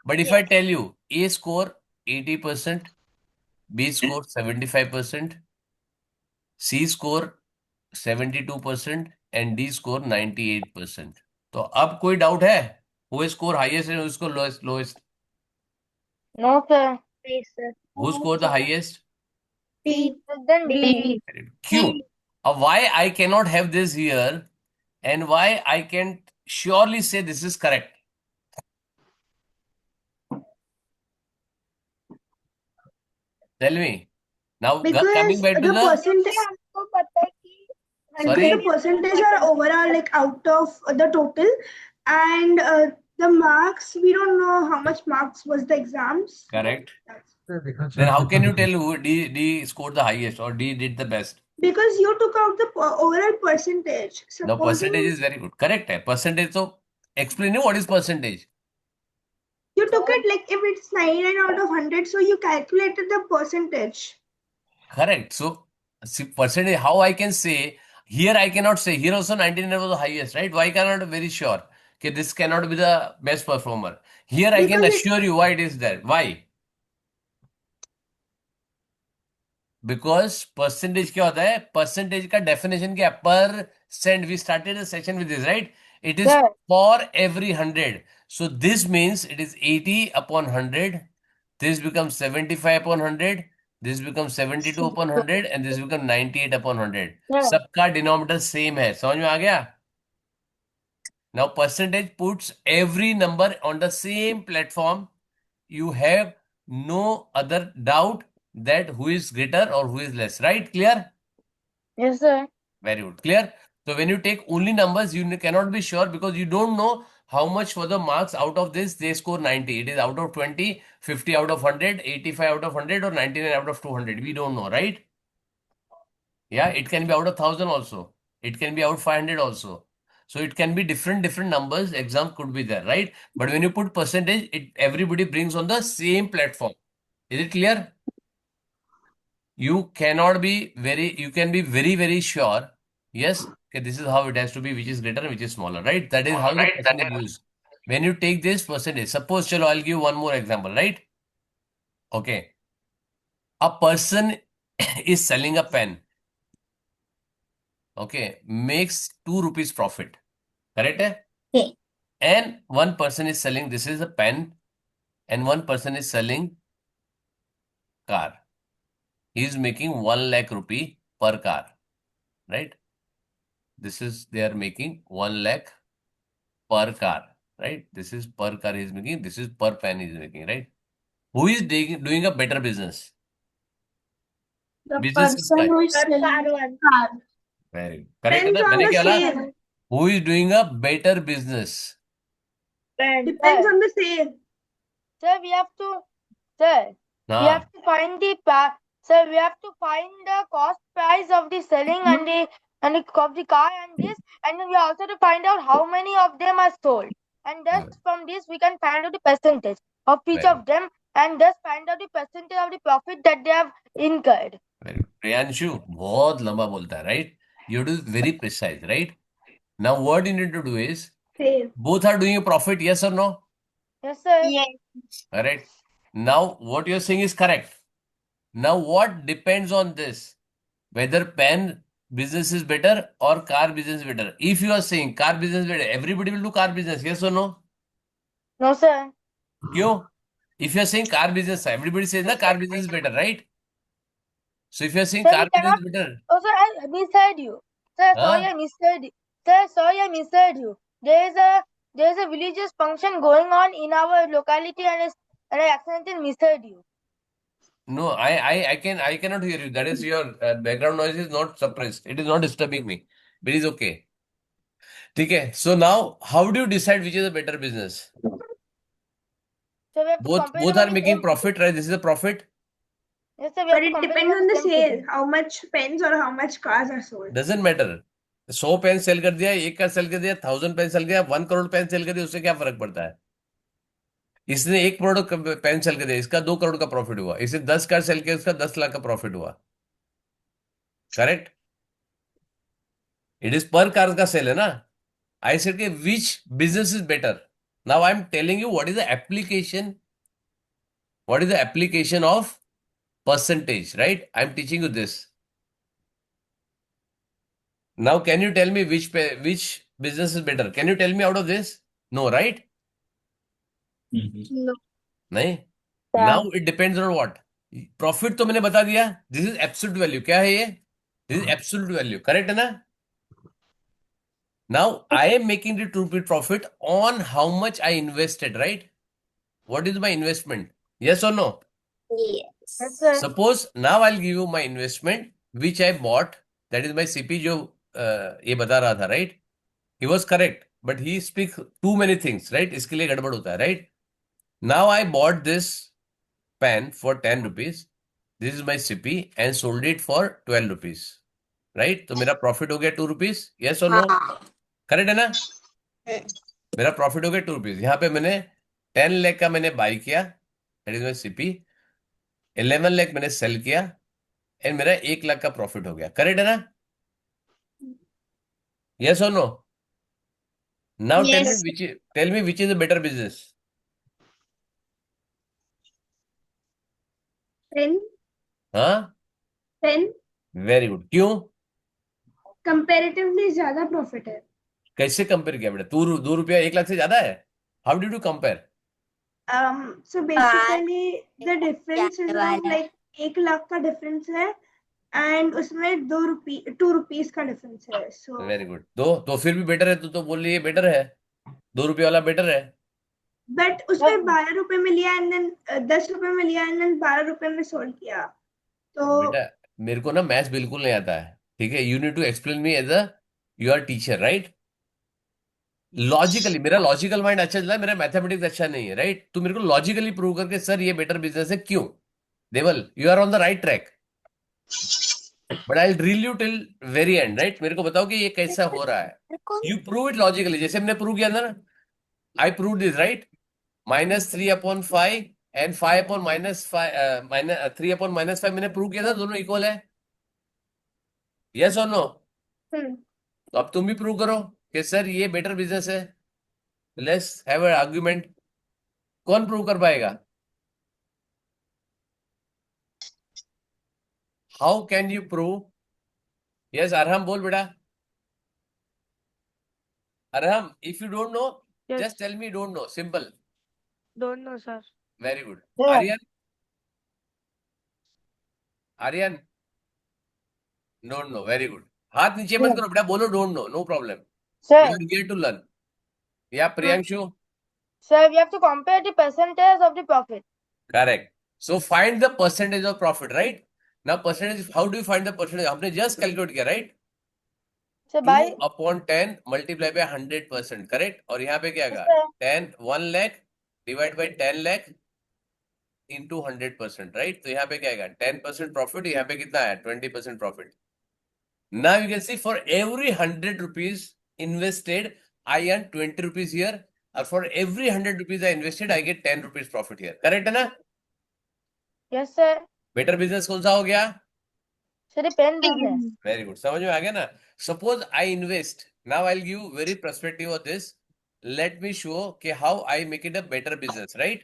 But if I tell you A score 80%, B score 75%, C score 72% and D score 98%. तो अब कोई डाउट है? Who score highest and who score lowest? No, sir. D, sir. Who scored the highest? D. Then D. क्यों? अब why I cannot have this here and why I can surely say this is correct? Tell me. Now Because coming back to the the percentage, आपको पता है कि Sorry? the percentage are overall like out of the total, and the marks we don't know how much marks was the exams. correct. That's Then how can you tell who D scored the highest or D did the best? because you took out the overall percentage. Now Supposing percentage is very good. Correct है. Percentage so explain me what is percentage. you took it like if it's 99 out of 100, so you calculated the percentage. Correct. So see, percentage, how I can say, here I cannot say, here also 99 was the highest, right? Why cannot be very sure? Okay, this cannot be the best performer. Here I can Because assure you why it is there. Why? Because percentage क्या होता है? Percentage का definition क्या है? Percent. We started the session with this, right? It is Sir. for every 100. So this means it is 80 upon 100. This becomes 75 upon 100. This becomes 72 upon 100 and this becomes 98 upon 100. Sir. सबका denominator same है. समझ में आ गया? Now percentage puts every number on the same platform. You have no other doubt that who is greater or who is less, right? Clear? Yes, sir. Very good. Clear? So when you take only numbers, you cannot be sure because you don't know how much for the marks out of this they score 90. It is out of 20, 50 out of 100, 85 out of 100 or 99 out of 200. We don't know, right? Yeah, it can be out of 1000 also. It can be out of 500 also. So it can be different numbers. Exam could be there, right? But when you put percentage, everybody brings on the same platform. Is it clear? You can be very, very sure. Yes, okay, this is how it has to be, which is greater and which is smaller, right? That is how the percentage used. When you take this percentage, suppose, chalo, I'll give one more example, right? Okay. A person is selling a pen. Okay, makes 2 rupees profit. Correct? hai? Okay. And one person is selling, this is a pen, and one person is selling car. He is making 1 lakh rupee per car, right? This is, they are making 1 lakh per car, right? This is per car he is making, this is per pen he is making, right? Who is doing a better business? The Business is person क्या? who is selling car. Very good. Correct है Depends ना? on मैंने the क्या बोला? sale. Who is doing a better business? Depends on the sale. Sir, we have to, sir, we हाँ, have to find the sir, we have to find the cost price of the selling and the of the car and this, and then we also to find out how many of them are sold. And thus from this we can find out the percentage of each Very of them, and thus find out the percentage of the profit that they have incurred. very good. Priyanshu, बहुत लंबा बोलता है, right? You do very precise, right? Now what you need to do is, Sale. both are doing a profit, yes or no? Yes, sir. Yes. Correct. Now what you're saying is correct. Now what depends on this? Whether pen business is better or car business is better. If you are saying car business is better, everybody will do car business, yes or no? No, sir. Kyun? If you are saying car business, everybody says na car business is better, right? So if you are saying Sir, car we business cannot. is better, Oh, sir, I misheard you. Sir, sorry, huh? I misheard you. Sir, sorry, I misheard you. There is a religious function going on in our locality, and I accidentally misheard you. No, I cannot hear you. That is your background noise is not suppressed. It is not disturbing me. But it is okay. Okay. So now, how do you decide which is a better business? So we have to Both compare both them are on the making same. profit, right? This is a profit. Yes, sir, we have But to it compare depends them on the same sale, figure. how much pens or how much cars are sold. Doesn't matter. 100 pen sell कर दिया, 1 का cell कर दिया, 1000 pen cell किया, 1 crore pen sell कर दिया, उससे क्या फर्क पड़ता है? इसने 1 करोड़ पेन सेल कर दिया, इसका 2 करोड़ का प्रॉफिट हुआ. इसने 10 कार सेल किया, उसका 10 लाख का प्रॉफिट हुआ. करेक्ट? इट इज पर कार का सेल है ना. I said, okay, which business is better? Now I'm telling you what is the application. What is the application of percentage, right? I'm teaching you this. Now, can you tell me which business is better? Can you tell me out of this? No, right? No. नहीं. Yeah. Now it depends on what? Profit तो मैंने बता दिया. This is absolute value. क्या है ये? This is absolute value. Correct है ना? Now I am making the true profit on how much I invested, right? What is my investment? Yes or no? Yes. Yes, sir. Suppose now I'll give you my investment which I bought. That is my CP जो ये बता रहा था, right? He was correct, but he speaks too many things, right? इसके लिए गड़बड़ होता है, right? Now I bought this pen for 10 rupees. This is my CP and sold it for 12 rupees, right? तो मेरा profit हो गया 2 rupees. Yes or no? Correct है ना? मेरा profit हो गया 2 rupees. यहाँ पे मैंने 10 lakh का मैंने buy किया. That is my CP. 11 lakh मैंने sell किया. एंड मेरा 1 लाख का प्रॉफिट हो गया. करेक्ट है ना? यस और no? Now Yes. Tell me which is a better business. Pen, हाँ, pen, वेरी गुड. क्यों? comparatively ज्यादा profit है. कैसे कंपेयर किया बेटा? 2 रुपया 1 लाख से ज्यादा है? How did you compare? So basically the difference is of like 1 lakh का difference है and उसमें 2 rupees का difference है. So very good. तो फिर भी बेटर है. तो बोल रही है बेटर है. ₹2 वाला बेटर है। बट उसमें 12 रुपए में लिया एंड देन 10 रुपए में लिया एंड देन 12 रुपए में सोल्ड किया तो बेटा मेरे को ना मैथ्स बिल्कुल नहीं आता है, ठीक है। You need to explain me as a your teacher, right. Logically, मेरा लॉजिकल माइंड अच्छा चला है, मेरा मैथमेटिक्स अच्छा नहीं है, राइट। तू मेरे को लॉजिकली प्रूव करके सर ये बेटर बिजनेस है क्यों। Deval, you are on the right track, but I drill you till very end, right. मेरे को बताओ कि ये कैसा हो रहा है। यू प्रूव इट लॉजिकली, जैसे हमने प्रूव किया था ना। I prove this, right. -3/5 and 5/-5 3/-5 मैंने प्रूव किया था, दोनों इक्वल है। यस और नो। तो अब तुम भी प्रूव करो कि सर ये बेटर बिजनेस है। Let's have an argument. कौन प्रूव कर पाएगा? How can you prove? Yes Arham, बोल बेटा। Arham, if you don't know Yes. Just tell me don't know, simple. Don't know, sir. Very good. Sir. Aryan, Aryan don't know, very good. हाथ नीचे मत करो बेटा, बोलो don't know, no problem. You Sir, are here to learn. या Priyanshu? sir, we have to compare the percentage of the profit. Correct. So find the percentage of profit, right? Now percentage, how do you find the percentage? हमने just calculate किया, right? So 2 by upon 10 multiply by 100%, correct? और यहाँ पे क्या yes, आएगा? sir. 10 1 lakh divide by 10 lakh into 100%, right? तो यहाँ पे क्या आएगा? 10% profit, यहाँ पे कितना आया? 20% profit. Now you can see for every 100 rupees invested, I earn 20 rupees here. और for every 100 rupees I invested, I get 10 rupees profit here. Correct है ना? Yes, sir. बेटर बिजनेस कौन सा हो गया? Sir, the pen business. Very good, समझ में आ गया ना। Suppose I invest, now I give very perspective of this. Let me show कि how I make it a better business, right.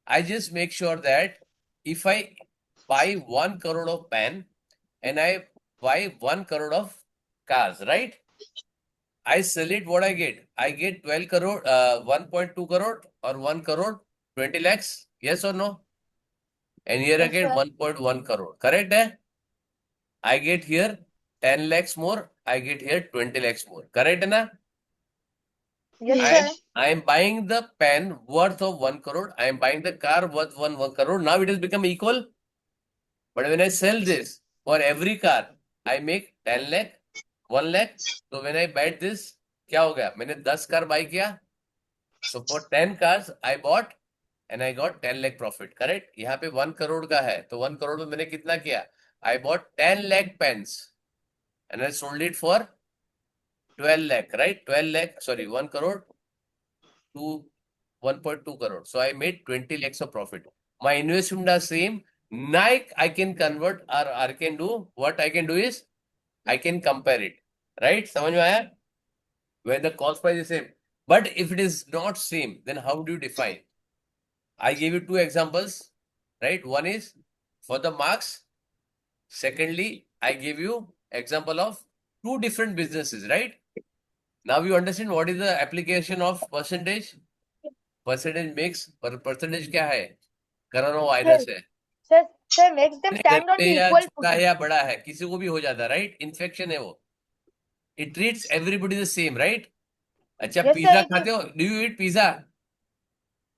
I just make sure that if I buy 1 crore of pen and I buy 1 crore of cars, right? I sell it, what I get? I get 12 crore, 1.2 crore or 1 crore 20 lakhs, yes or no? And here Yes, again sir. 1.1 crore, correct है? I get here 10 lakhs more, I get here 20 lakhs more. Correct na? Yes, sir. I am buying the pen worth of 1 crore. I am buying the car worth 1 crore. Now it has become equal. But when I sell this, for every car, I make 10 lakh, 1 lakh. So when I buy this, क्या हो गया? मैंने 10 car buy किया. So for 10 cars, I bought and I got 10 lakh profit. Correct? यहाँ पे 1 crore का है. तो 1 crore में मैंने कितना किया? I bought 10 lakh pens. And I sold it for 12 lakh, right? 12 lakh, sorry, 1 crore to 1.2 crore. So I made 20 lakhs of profit. My investment are same. Now I can convert, or I can do, what I can do is, I can compare it, right? समझ में आया? When the cost price is same. But if it is not same, then how do you define? I gave you 2 examples, right? One is for the marks. Secondly, I gave you example of 2 different businesses, right? Now you understand what is the application of percentage? Percentage makes, पर percentage क्या है? Corona virus है। Sir, makes them stand on पे the या equal छोटा है footing. या बड़ा है, किसी को भी हो जाता है, राइट? इन्फेक्शन है वो। It treats everybody the same, right? अच्छा, Yes, पिज्जा sir. खाते हो? Do you eat pizza?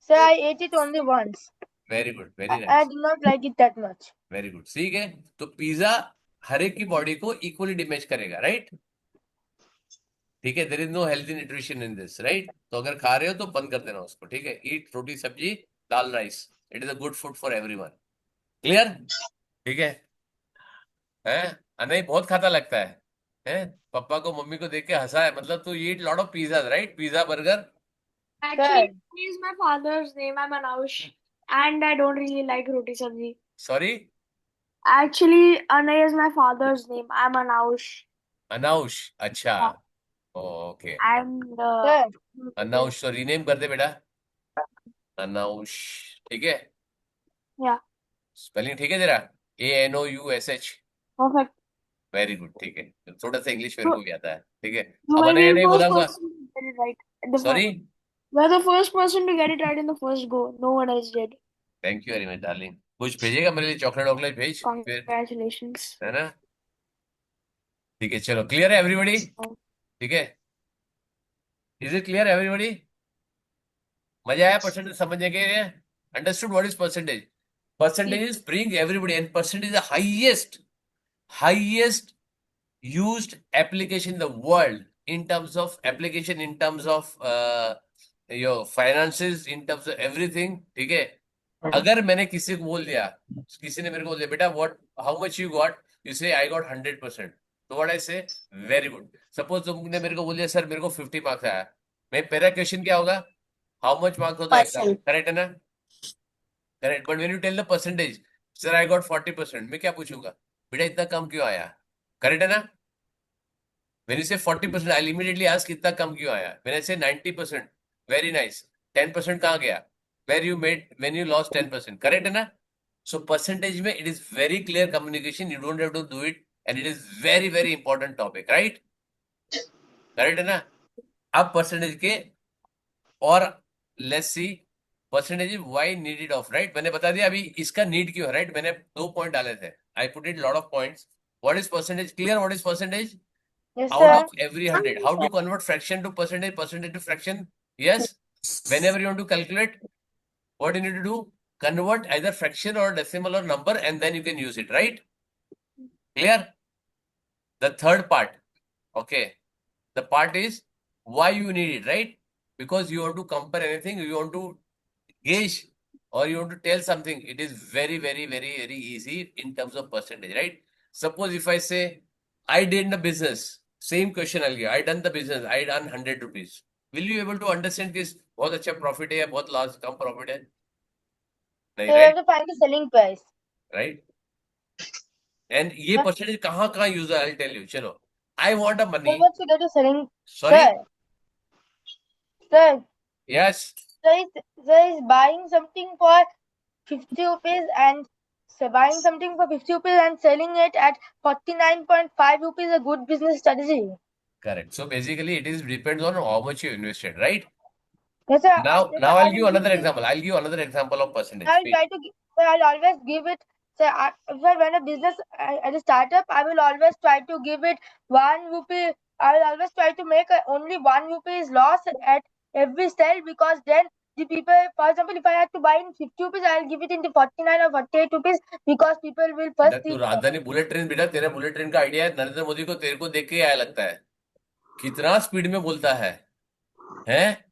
Sir, I ate it only once. Very good, very I nice, did not like it that much. very good. ठीक है, तो pizza हर एक की body को equally damage करेगा, राइट? ठीक है, there is no healthy nutrition in this, right? तो अगर खा रहे हो तो बंद कर देना उसको, ठीक है? Eat roti sabzi dal rice, it is a good food for everyone. Clear? ठीक है? नहीं, बहुत खाता लगता है। पापा को मम्मी को देख के हंसा है, मतलब तू eat lot of pizza, right? Pizza burger. Actually, Anay is my father's name. I'm Anaush, and I don't really like roti sabji. Sorry, Actually, Anay is my father's name. I'm Anaush. अनाउश, अच्छा, हाँ. Okay. I'm the. Sir, अनाउश, तो rename कर दे बेटा, अनाउश, ठीक है? Yeah. Spelling ठीक है तेरा? ANOUSH, Perfect. वेरी गुड, ठीक है। थोड़ा सा इंग्लिश मेरे So, को भी आता है, ठीक है? you अब will be नहीं the नहीं first बोलाऊंगा, person to get it right. The sorry. You're the first person to get it right in the first go. No one else did. Thank you very much darling. कुछ भेजेगा मेरे लिए? Chocolate वॉकलेट भेज फिर, Congratulations. है ना? ठीक है, चलो, क्लियर है एवरीबॉडी? Oh. ठीक है? Is it clear, everybody? मजा आया परसेंटेज समझने के लिए? Understood what is percentage? Percentage is bring everybody, and percentage is the highest used application in the world in terms of application, in terms of your finances, in terms of everything. ठीक है? अगर मैंने किसी को बोल दिया, किसी ने मेरे को बोल दिया, बेटा what, how much you got? You say I got 100%. So what I say, very good. Suppose तुमने मेरे को बोल दिया सर मेरे को 50 मार्क्स आया, मेरा क्वेश्चन क्या होगा? How much marks होता है एग्जाम? करेक्ट है ना? Correct. But when you tell the percentage, sir I got 40%, मैं क्या पूछूंगा? बेटा इतना कम क्यों आया? करेक्ट है ना? When you say 40%, I'll immediately ask इतना कम क्यों आया? When I say 90%, very nice. 10% कहाँ गया? Where you made when you lost 10%. Correct है ना? So percentage में it is very clear communication. You don't have to do it, and it is very very important topic, right? Correct है ना? अब percentage के और let's see percentage why needed of, right? मैंने बता दिया अभी इसका need क्यों है, right? मैंने 2 point डाले थे. I put it lot of points. What is percentage? Clear? What is percentage? Yes, Out sir. of every 100. How to convert fraction to percentage, percentage to fraction? Yes. Whenever you want to calculate, what you need to do? Convert either fraction or decimal or number, and then you can use it, right? Clear? The third part, okay. The part is why you need it, right? Because you want to compare anything, you want to gauge, or you want to tell something. It is very, very, very, very easy in terms of percentage, right? Suppose if I say, I did the business, same question I'll give. I done the business, I done 100 rupees. Will you able to understand this? बहुत अच्छा profit है या बहुत loss कम profit है? नहीं, So we have right? to find the selling price. Right? And ये percentage कहाँ use है? I'll tell you. चलो. I want a So money. what's the data selling? Sorry? Sir, Yes. sir is buying something for 50 rupees and buying something for 50 rupees and selling it at 49.5 rupees, a good business strategy. Correct. So basically, it is depends on how much you invested, right? Yes, sir. Now Yes, I'll give you will another give- example. I'll give you another example of percentage. I will try to. Sir, I'll always give it. Sir, if I run a business at a startup, I will always try to give it 1 rupee. I will always try to make only 1 rupee is loss at every sale, because then the people, for example, if I had to buy in 50 rupees, I'll give it into 49 or 48 rupees, because people will बेटा first तू see. राजधानी bullet train, बेटा तेरा bullet train का idea है नरेंद्र मोदी को तेरे को देख के आया लगता है. कितना स्पीड में बोलता है? हैं?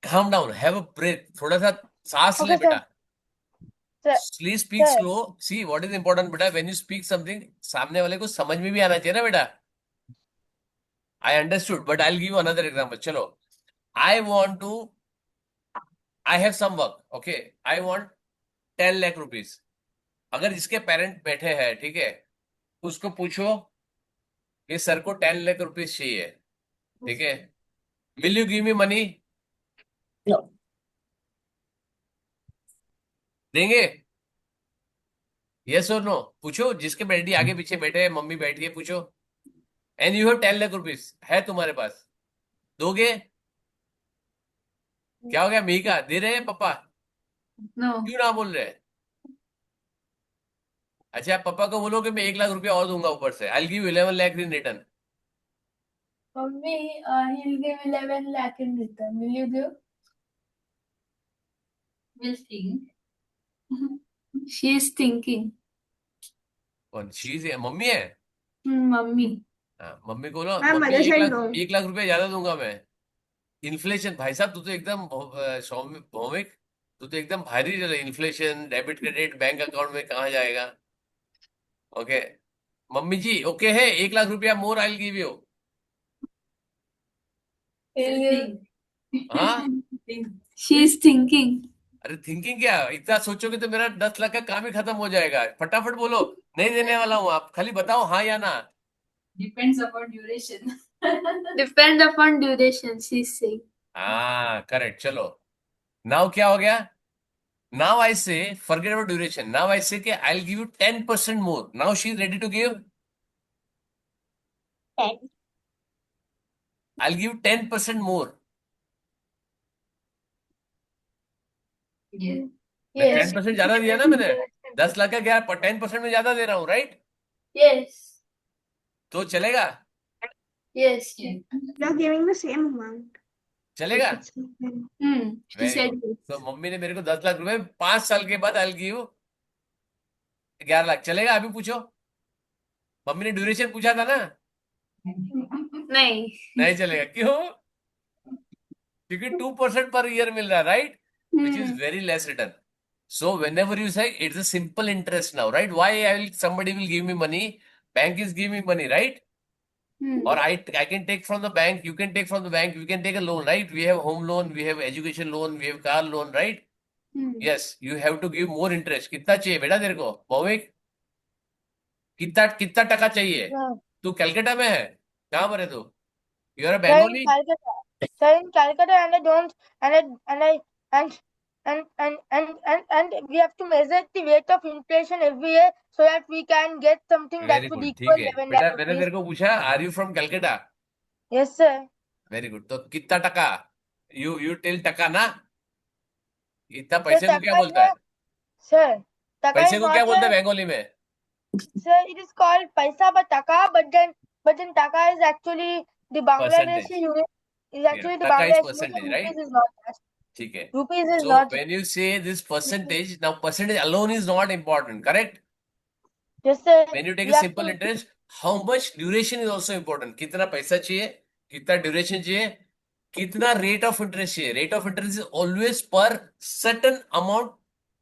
Calm down, have a breath. थोड़ा सा सांस ले Okay, sir. बेटा. Sir, Please speak sir. slow. See what is important, बेटा. When you speak something, सामने वाले को समझ में भी आना चाहिए ना बेटा. I understood, but I'll give you another example. चलो. I have some work. Okay. I want 10 lakh rupees. अगर इसके पेरेंट बैठे हैं, ठीक है, उसको पूछो कि सर को 10 लाख रुपीस चाहिए, ठीक है, will you give me money? No. देंगे? यस और नो? पूछो जिसके डैडी आगे पीछे बैठे हैं, मम्मी बैठी है, पूछो. And you have 10 lakh rupees है तुम्हारे पास, दोगे? क्या हो गया? मीका दे रहे हैं पापा? No. क्यों ना बोल रहे हैं? अच्छा, पापा को बोलो कि मैं 1 लाख रुपया और दूंगा ऊपर से. I give 11 lakh in return. Mummy, he'll give 11 lakh in return. Will you give? We'll think. She is thinking. कौन चीज है? मम्मी है? Mummy. हाँ, मम्मी को बोलो, My mummy mother said no. 1 lakh रुपया ज्यादा दूंगा मैं. इन्फ्लेशन, भाई साहब तू तो एकदम भौमिक, तू तो एकदम भारी चल. Inflation, debit credit bank account में कहाँ जाएगा? ओके. मम्मी जी ओके है, 1 lakh rupaya more I give you. He'll give. हाँ? She is thinking. अरे थिंकिंग क्या? इतना सोचोगे तो मेरा 10 लाख का काम ही खत्म हो जाएगा. फटाफट बोलो, नहीं देने वाला हूँ. आप खाली बताओ हाँ या ना. Depends upon duration. Depends upon duration, she is saying. हाँ करेक्ट. चलो नाउ क्या हो गया? Now I say forget about duration. Now I say I will give you 10% more. Now she is ready to give. 10. I'll give 10% more. Yes. मैं Yes. 10% ज्यादा दिया ना मैंने. 10 लाख का क्या 10% में ज्यादा दे रहा हूँ, राइट? Yes. तो चलेगा? Yes. Yes. You're giving the same amount. चलेगा? She very said good. yes. तो मम्मी ने मेरे को 10 लाख रुपए 5 साल के बाद आई विल गिव 11 लाख. चलेगा? अभी पूछो. मम्मी ने ड्यूरेशन पूछा था ना? नहीं. नहीं चलेगा. क्यों? क्योंकि 2% पर ईयर मिल रहा है, right? Which is very less return. So whenever you say it's a simple interest now, right? Why somebody will give me money? Bank is giving me money, right? Or I can take from the bank, you can take from the bank, we can take a loan, right? We have home loan, we have education loan, we have car loan, right? Yes, you have to give more interest. कितना चाहिए बेटा तेरे को? भौमिक, कितना कितना टका चाहिए? Sir, तू कलकत्ता में है? कहाँ पर है तू? You are a sir, in Bengali? Calcutta. Sir, in Calcutta, and I don't, and I, and we have to measure the rate of inflation every year so that we can get something that Very would good. equal ठीक है 11 बेटा, lakh मैंने rupees. तेरे को पूछा are you from Calcutta? Yes, sir. Very good. तो कितना टका? यू टेल टका ना? इतना Sir, पैसे को क्या taka is बोलता है? sir, taka पैसे is को क्या not बोलता है a, बंगाली में? sir, it is called paisa but taka, but then taka is actually the Percentage. Bangladeshi unit, is Yeah, actually the टका is Bangladeshi unit, percentage, and right? rupees is not that. ठीक है. Rupees is So not. when you say this percentage, now percentage alone is not important, correct? Yes, sir. When you take We a have simple to, interest, how much duration is also important. कितना पैसा चाहिए, कितना duration चाहिए, कितना rate of interest चाहिए. Rate of interest is always per certain amount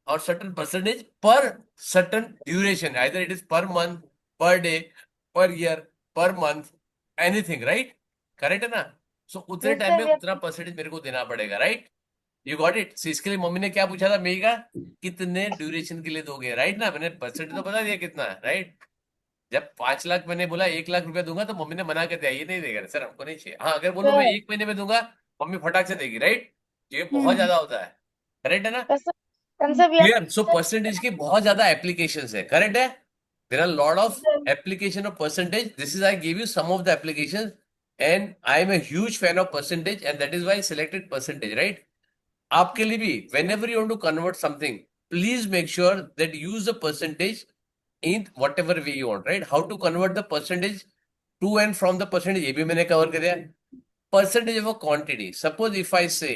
or certain percentage per certain duration. Either it is per month, per day, per year, per month, anything, right? Correct है ना? So उतने yes, time sir, में we have उतना percentage मेरे को देना पड़ेगा, right? You got it. So इसके लिए मम्मी ने क्या पूछा था मेगा? कितने ड्यूरेशन के लिए दोगे, राइट ना? मैंने परसेंटेज तो बता दिया कितना है, राइट? जब 5 लाख मैंने बोला 1 लाख रुपया दूंगा तो मम्मी ने मना कर दिया, ये नहीं देगा सर, हमको नहीं चाहिए. हाँ, अगर बोलो मैं sir. 1 महीने में दूंगा, मम्मी फटाक से देगी, राइट? ये बहुत Hmm. ज्यादा होता है, करेक्ट है ना? Yes, sir. And sir, we have clear. So percentage की बहुत ज्यादा एप्लीकेशंस है, करेक्ट है? There are lot of application of percentage. This is I give you some of the applications and I am a huge fan of percentage and that is why I selected percentage, right? आपके लिए भी whenever you want to convert something, please make sure that use the percentage in whatever way you want, right? How to convert the percentage to and from the percentage, ये भी मैंने cover कर दिया. Percentage of a quantity. Suppose if I say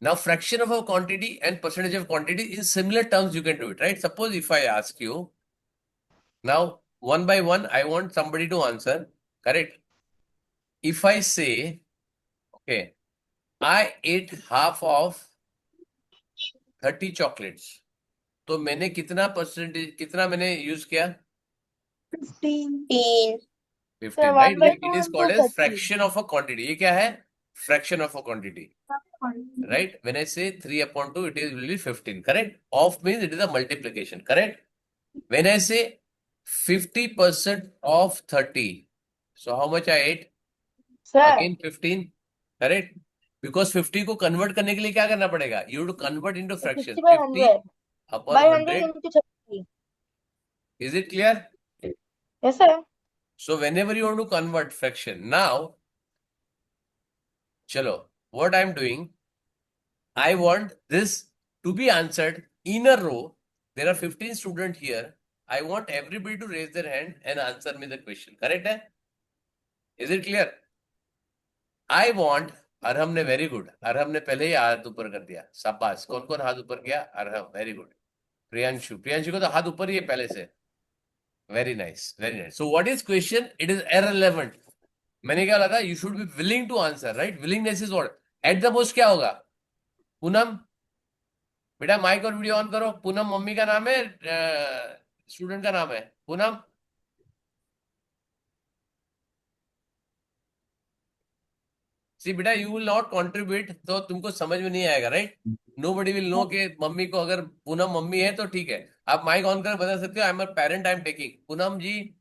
now fraction of a quantity and percentage of quantity in similar terms, you can do it, right? Suppose if I ask you now one by one, I want somebody to answer, correct? If I say, okay, I ate half of 30 chocolates, तो मैंने कितना percentage, कितना मैंने use किया? 15. 15, one right? by It two is into called as 30. fraction of a quantity. ये क्या है? Fraction of a quantity, right? When I say 3 upon 2, it is really 15, correct? Of means it is a multiplication, correct? When I say 50% of 30, so how much I ate? Sir, Again 15, correct? Because 50 को convert करने के लिए क्या करना पड़ेगा? You have to convert into fraction. 50 by 50 100. upon By 100 100. into 30. Is it clear? Yes, sir. So whenever you want to convert fraction, now, chalo, what I'm doing, I want this to be answered in a row. There are 15 students here. I want everybody to raise their hand and answer me the question. Correct hai? Is it clear? I want, Arham ने very good. Arham ने पहले ही हाथ ऊपर कर दिया. शाबाश. कौन कौन हाथ ऊपर किया? Arham, very good. प्रियांशु, प्रियांशु को तो हाथ ऊपर ही है पहले से. Very nice, very nice. So what is question? It is irrelevant. मैंने क्या बोला था? You should be willing to answer, right? Willingness is what? At the most क्या होगा? पूनम, बेटा माइक और वीडियो ऑन करो. पूनम मम्मी का नाम है, स्टूडेंट का नाम है पूनम. सी बेटा, यू विल नॉट कंट्रीब्यूट तो तुमको समझ में नहीं आएगा, राइट? नोबडी विल नो कि मम्मी को, अगर पूनम मम्मी है तो ठीक है, आप माइक ऑन कर बता सकते हो I am a parent, I am taking. Poonam ji,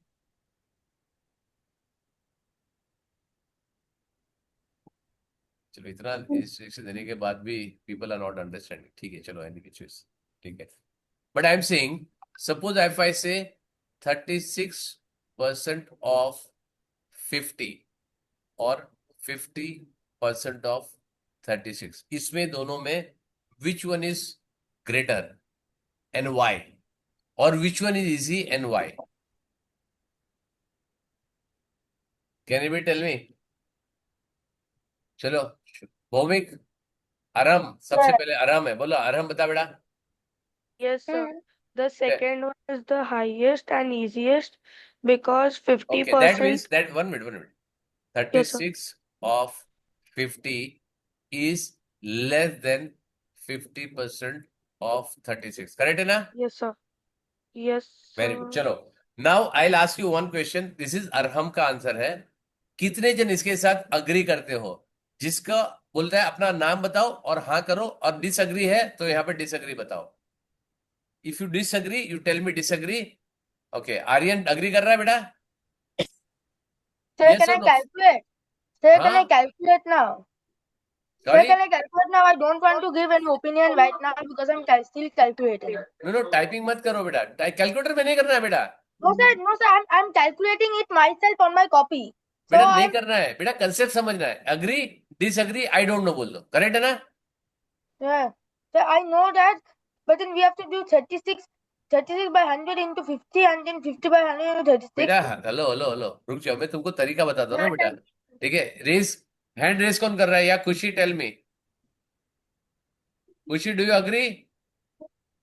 चलो इतना इस देने के बाद भी पीपल आर नॉट अंडरस्टैंडिंग. ठीक है, चलो एनी चूज, ठीक है. But I am saying, suppose if आई से 36% ऑफ 50 और 50% ऑफ 36, इसमें दोनों में which one is greater and why, or which one is easy and why? Can anybody tell me? चलो भौमिक, अरहम, सबसे Sir. पहले अरहम है, बोलो अरहम बता बेटा। Yes, sir. The second one is the highest and easiest because Okay, that 50%. means that 1 minute. Yes, sir. 36 of 50 is less than 50% of 36. Correct है ना? Yes, sir. Yes, Very good. sir. चलो. Now I'll ask you one question. This is Arham का answer है. कितने जन इसके साथ agree करते हो? जिसका बोलता है अपना नाम बताओ और हाँ करो, और डिसअग्री है तो यहाँ पे डिसअग्री बताओ. If you disagree, you tell me disagree. Okay. Aryan agree कर रहा है बेटा? Sir, Yes can or I no? calculate? Sir, can I हाँ? calculate now? Sir, Sorry? can I calculate now? I don't want to give an opinion right now because I'm still calculating. No, typing मत करो बेटा. Calculator में नहीं करना है बेटा. No, sir, I'm calculating it myself on my copy. So बेटा नहीं I'm करना है बेटा, कंसेप्ट समझना है. Agree, disagree, I don't no बोल दो. करेक्ट है ना? yeah. Sir, I know that, but then we have to do 36 by 100 into 50 and then 50 by 100 into 36. बेटा हेलो हेलो हेलो, रुक जाओ, मैं तुमको तरीका बताता हूँ ना बेटा. ठीक है, रेस, हैंड रेस कौन कर रहा है? या खुशी, टेल मी. खुशी, do you agree?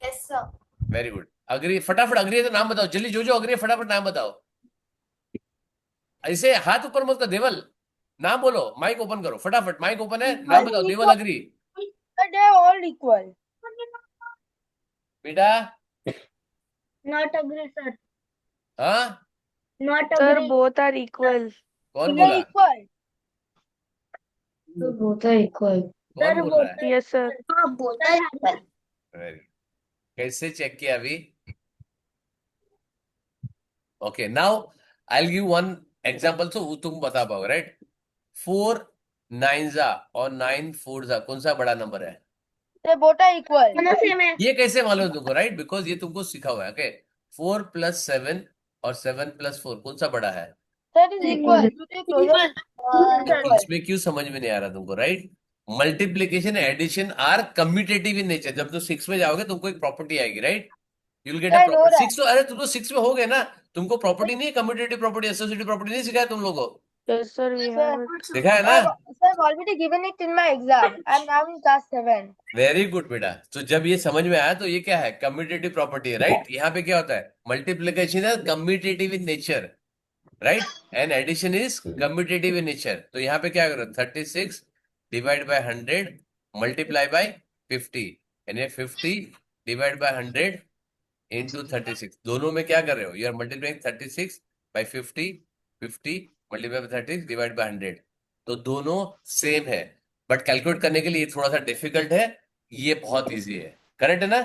Yes, sir. Very good. Agree, फटाफट अग्री है तो नाम बताओ. जल्दी, जो अग्री है फटाफट नाम बताओ. ऐसे हाथ ऊपर मत कर. देवल, नाम बोलो. माइक ओपन करो फटाफट. माइक ओपन है, नाम बताओ. देवल agree. But they are all equal. बेटा Not agree, sir. हाँ, Not Sir, agree. both are equal. कौन They are बोला? equal. Both are equal. कौन बोल रहा है? Yes, sir. Both are equal. Very good. कैसे चेक किया अभी? Okay, now I will give one example so तुम बता पाओगे. राइट? 4 9 और 9 4 कौन सा बड़ा नंबर है? They both are equal. Same है. ये कैसे मालूम तुमको? राइट? बिकॉज ये तुमको सिखा हुआ है. ओके, 4 + 7 और 7 + 4 कौन सा बड़ा है? That is equal. You take closer. Equal. इसमें क्यों समझ में नहीं आ रहा तुमको? Right? Multiplication addition are commutative in nature. जब तुम 6 में जाओगे तुमको एक प्रॉपर्टी आएगी. Right? You will get a I know property. that. 6 तो, अरे तुम तो 6 में हो गए ना. तुमको प्रॉपर्टी नहीं है, कम्यूटेटिव प्रॉपर्टी, एसोसिएटिव प्रॉपर्टी नहीं सिखाया तुम लोगों को? Yes, sir. We Sir, have it. देखा है ना? I've already given it in my exam. I'm now in class 7. Very good बेटा. तो जब ये समझ में आया तो ये क्या है? कम्यूटेटिव प्रॉपर्टी है. राइट? यहाँ पे क्या होता है? मल्टीप्लीकेशन है commutative in nature. Right? And addition is commutative in nature. तो यहाँ पे क्या करो? 36 डिवाइड बाय 100 मल्टीप्लाई बाय 50, यानी 50 डिवाइड बाय 100 इंटू 36. दोनों में क्या कर रहे हो? You are multiplying 36 by 50, 50 multiply by 30 divide by 100. तो दोनों सेम है, बट कैलकुलेट करने के लिए थोड़ा सा डिफिकल्ट है. ये बहुत इजी है. करेक्ट है ना?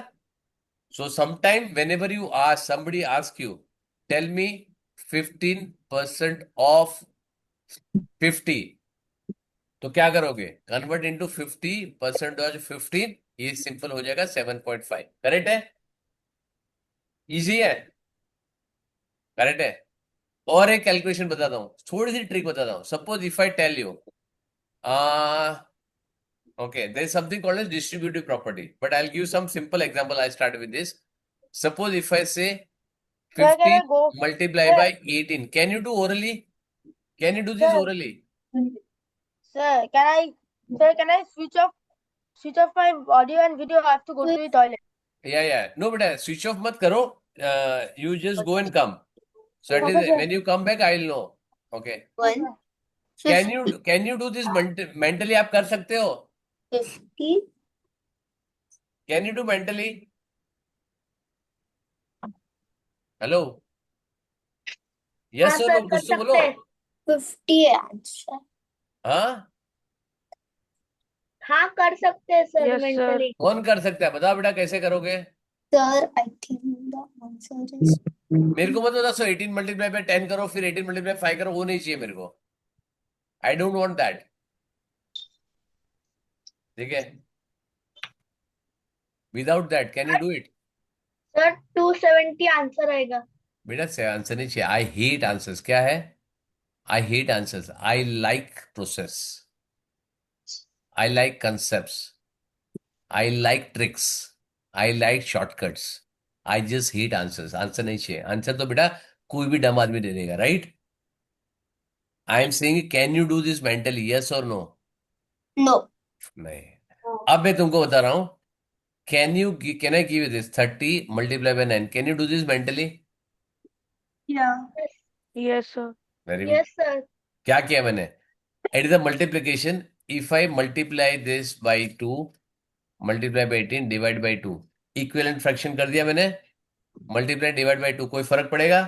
So sometime whenever you ask, somebody ask you, tell me 15% of 50, तो क्या करोगे? Convert into 50% of 15. ये सिंपल हो जाएगा 7.5. करेक्ट है? इजी है? करेक्ट है? और एक कैलकुलेशन बताता हूँ, थोड़ी सी ट्रिक बताता हूँ. Suppose if I tell you, okay, there is something called as distributive property, but I'll give some simple example. I start with this. Suppose if I say Sir, can I 15 go? multiply Sir. by 18. Can you do orally? Can you do this Sir. orally? Sir, can I switch off my audio and video? I have to go to the toilet. Yeah. No, but switch off mat karo. You just go and come. So at Okay, least sir. when you come back, I'll know. Okay. Can you do this mentally? आप कर सकते हो? 50. Can you do mentally? Hello. Yes हाँ or sir no? कर कुछ तो बोलो. सकते हैं. 50 answer. हाँ, हाँ कर सकते हैं सर Yes, sir. mentally. कौन कर सकता है? बताओ बेटा कैसे करोगे? Sir, I think the answer is मेरे को मत बता. सो 18 मल्टीप्लाई बाय 10 करो, फिर 18 मल्टीप्लाई 5 करो. वो नहीं चाहिए मेरे को. I don't want that. ठीक है? Without that can you do it? Sir 270 answer आएगा. बेटा से आंसर नहीं चाहिए. I hate answers. क्या है? I hate answers. I like process. I like concepts. I like tricks. I like shortcuts. I just hate answers. Answer नहीं चाहिए. Answer तो बेटा कोई भी डम आदमी दे देगा. Right? I am saying can you do this mentally? Yes और नो? no. नहीं। अब मैं तुमको बता रहा हूं, can I give this 30 multiply by 9? Can you do this mentally? Yeah. Yes, sir. Very good. Yes, sir. क्या किया मैंने? It is a multiplication. If I multiply this by 2, multiply by 18, divide by 2, equivalent fraction कर दिया मैंने, multiply divide by 2, कोई फर्क पड़ेगा?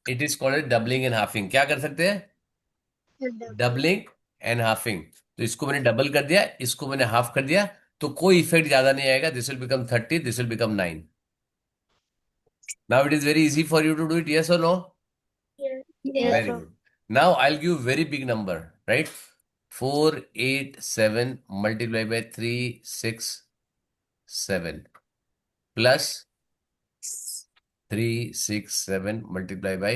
It is called doubling and halving. क्या कर सकते हैं? Doubling and halving. तो इसको मैंने डबल कर दिया, इसको मैंने हाफ कर दिया, तो कोई इफेक्ट ज्यादा नहीं आएगा। This will become 30, this will become 9। Now it is very easy for you to do it, yes or no? Yes. Yes, Very sir. good. Now I'll give very big number, right? 487 multiplied by 367 plus 367 multiplied by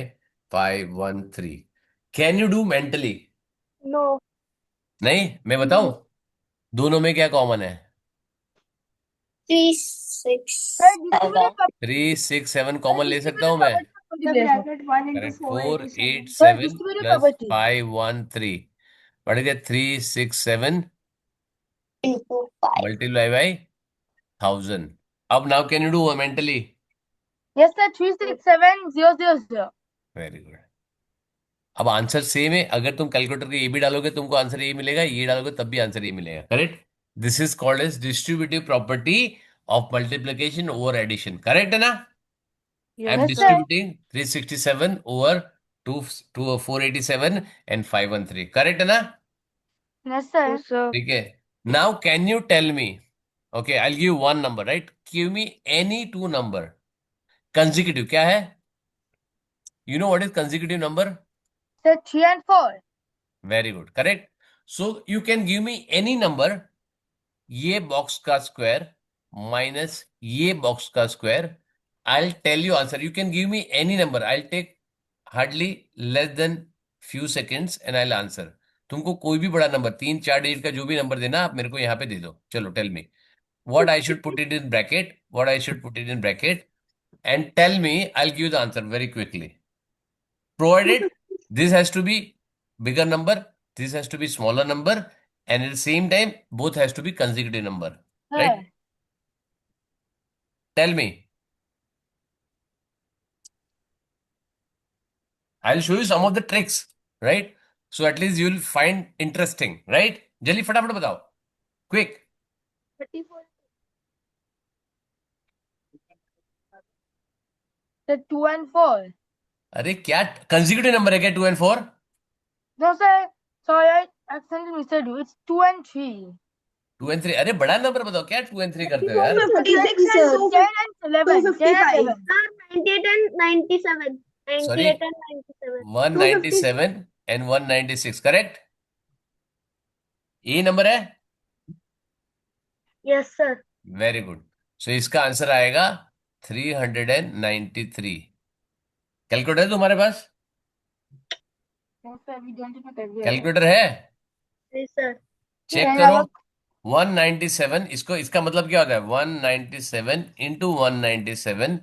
513. Can you do mentally? No. नहीं, मैं बताऊं दोनों में क्या common है? 3, 6, Sir, this will 7. 367 common ले सकता हूं मैं? The bracket 1 into correct. 487. 487 distributive plus property. 513 बढ़ गया 367 Into 5. multiply by 1000. अब now can you do mentally? Yes, sir. 367000. Very good. अब आंसर सेम है, अगर तुम कैलकुलेटर के ये भी डालोगे तुमको आंसर ये मिलेगा, ये डालोगे तब भी आंसर ये मिलेगा। Correct. This is called as distributive property of multiplication over addition. Correct है ना? I am Yes, sir. Distributing 367 over 487 and 513। Correct है ना? Yes, sir. Yes, sir. ठीक है। Now can you tell me, okay I give one number, right? Give me any two number consecutive. क्या है? You know what is consecutive number? Sir, 3 and 4. Very good, correct. So you can give me any number, ये box का square minus ये box का square, I tell you answer. You can give me any number, I take hardly less than few seconds and I answer. तुमको कोई भी बड़ा number, 3 4 digit का जो भी नंबर देना, आप मेरे को यहाँ पे दे दो। चलो tell me what I should put it in bracket, what I should put it in bracket, and tell me, I'll give you the answer very quickly. Provided this has to be bigger number, this has to be smaller number, and at the same time, both has to be consecutive number. Right? Sir. Tell me. I'll show you some of the tricks, right? So at least you'll find interesting, right? जल्दी फटाफट बताओ, quick. 34. Sir, 2 and 4. अरे क्या consecutive number है क्या 2 and 4? No, sir. Sorry, I accidentally misheard you. It's 2 and 3. 2 and 3? अरे बड़ा number बताओ, क्या 2 and 3 करते हो यार? 56 10 sir. and 11. 10 and 11. 98 and 97. Sorry. 98 and 97. 197 and 196, correct? ये नंबर है? Yes, sir. Very good. So इसका आंसर आएगा 393। कैलकुलेटर है तुम्हारे पास? No, sir, we don't have a calculator है? Yes, sir. चेक करो। 197, इसको, इसका मतलब क्या होता है? 197 into 197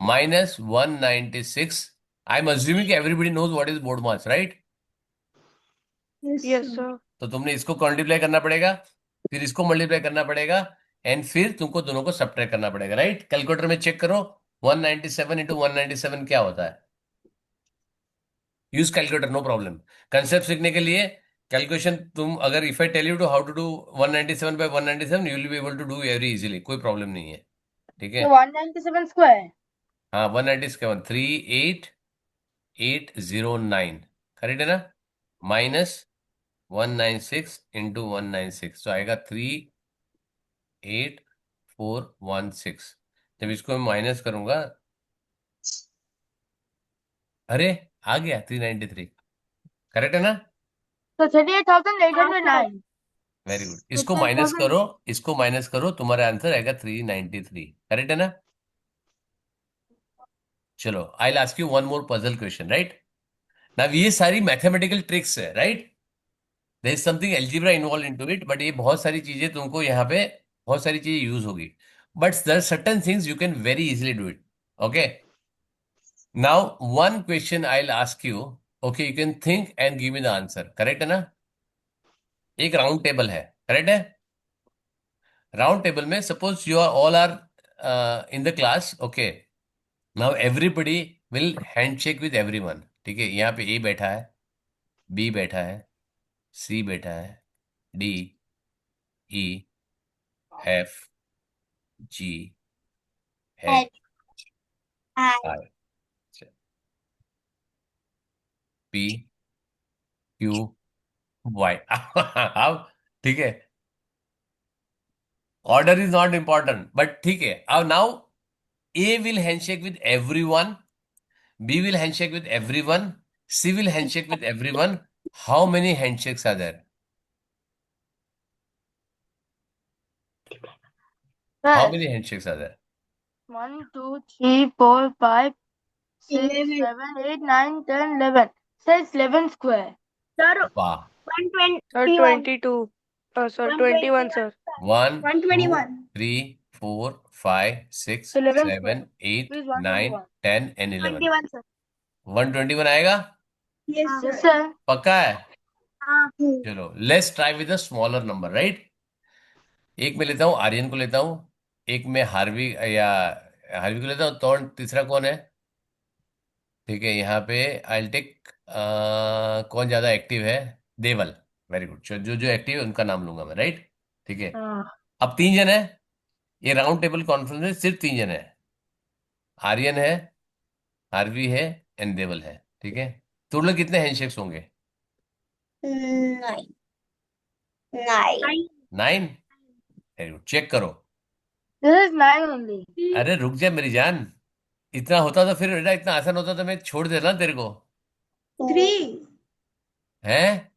minus 196। I am assuming कि everybody knows what is BODMAS, right? Yes, sir. तो तुमने इसको मल्टीप्लाई करना पड़ेगा, फिर इसको मल्टीप्लाई करना पड़ेगा, एंड फिर तुमको दोनों को सब्ट्रैक्ट करना पड़ेगा, राइट? कैलकुलेटर में चेक करो 197 इंटू 197 क्या होता है। Use calculator, no problem. Concept सीखने के लिए कैलकुलेशन, तुम अगर if I tell you to how to do 197 by 197, you will be able to do very easily, कोई प्रॉब्लम नहीं है। ठीक है? So 197 square. हाँ 197, 38809, करेक्ट है ना? माइनस 196 इंटू 196, तो आएगा 38416। जब इसको मैं माइनस करूंगा, अरे आ गया 393, करेक्ट है ना? So 38,809. Very good. इसको माइनस करो, इसको माइनस करो, तुम्हारा आंसर आएगा 393, करेक्ट है ना? चलो I ask you one more puzzle question, right? Now ये सारी मैथमेटिकल ट्रिक्स है, right? There is something algebra involve into it, but ये बहुत सारी चीजें तुमको यहाँ पे बहुत सारी चीजें यूज होगी, but there are certain things you can very easily do it. Okay, now one question I will ask you, okay, you can think and give me the answer, correct है ना? एक राउंड टेबल है, correct है? Round table में suppose you are all are in the class, okay, now everybody will handshake with everyone, ठीक है? यहाँ पे ए बैठा है, बी बैठा है, सी बैठा है, डी, ई, एफ, जी, एच, आई, पी, क्यू, वाई। अब ठीक है, order is not important, but ठीक है। अब now A will handshake with everyone, B will handshake with everyone. C will handshake with everyone. How many handshakes are there? How Sir, many handshakes are there? 1, 2, 3, 4, 5, 6, 11. 7, 8, 9, 10, 11. Sir, it's 11 square. Sir, Wow. 121. 22. Sorry, 21, sir. 1, 2, 121. 3, 4, 5, 6, 11 7, square. 8, Please 9, 121. 10 and 11. 21, sir. 121 आएगा? Yes, Yes, sir. sir. पक्का है? हाँ. चलो, let's try with a smaller number, right? एक में लेता हूँ, आर्यन को लेता हूँ, एक में हार्वी या हार्वी को लेता हूँ, तो तीसरा कौन है? ठीक है, यहाँ पे आई टेक, कौन ज्यादा एक्टिव है? देवल। Very good. जो जो एक्टिव है उनका नाम लूंगा मैं, राइट? ठीक है, अब 3 जन है, ये राउंड टेबल कॉन्फ्रेंस में सिर्फ 3 जन है, आर्यन है, हार्वी है एंड देवल है, ठीक है? टोटल कितने हैंडशेक्स होंगे? 9. 9। वेरी गुड, चेक करो। This is 9 only. अरे रुक जा मेरी जान, इतना होता तो फिर बेटा, इतना आसान होता तो मैं छोड़ देना तेरे को, 3. है?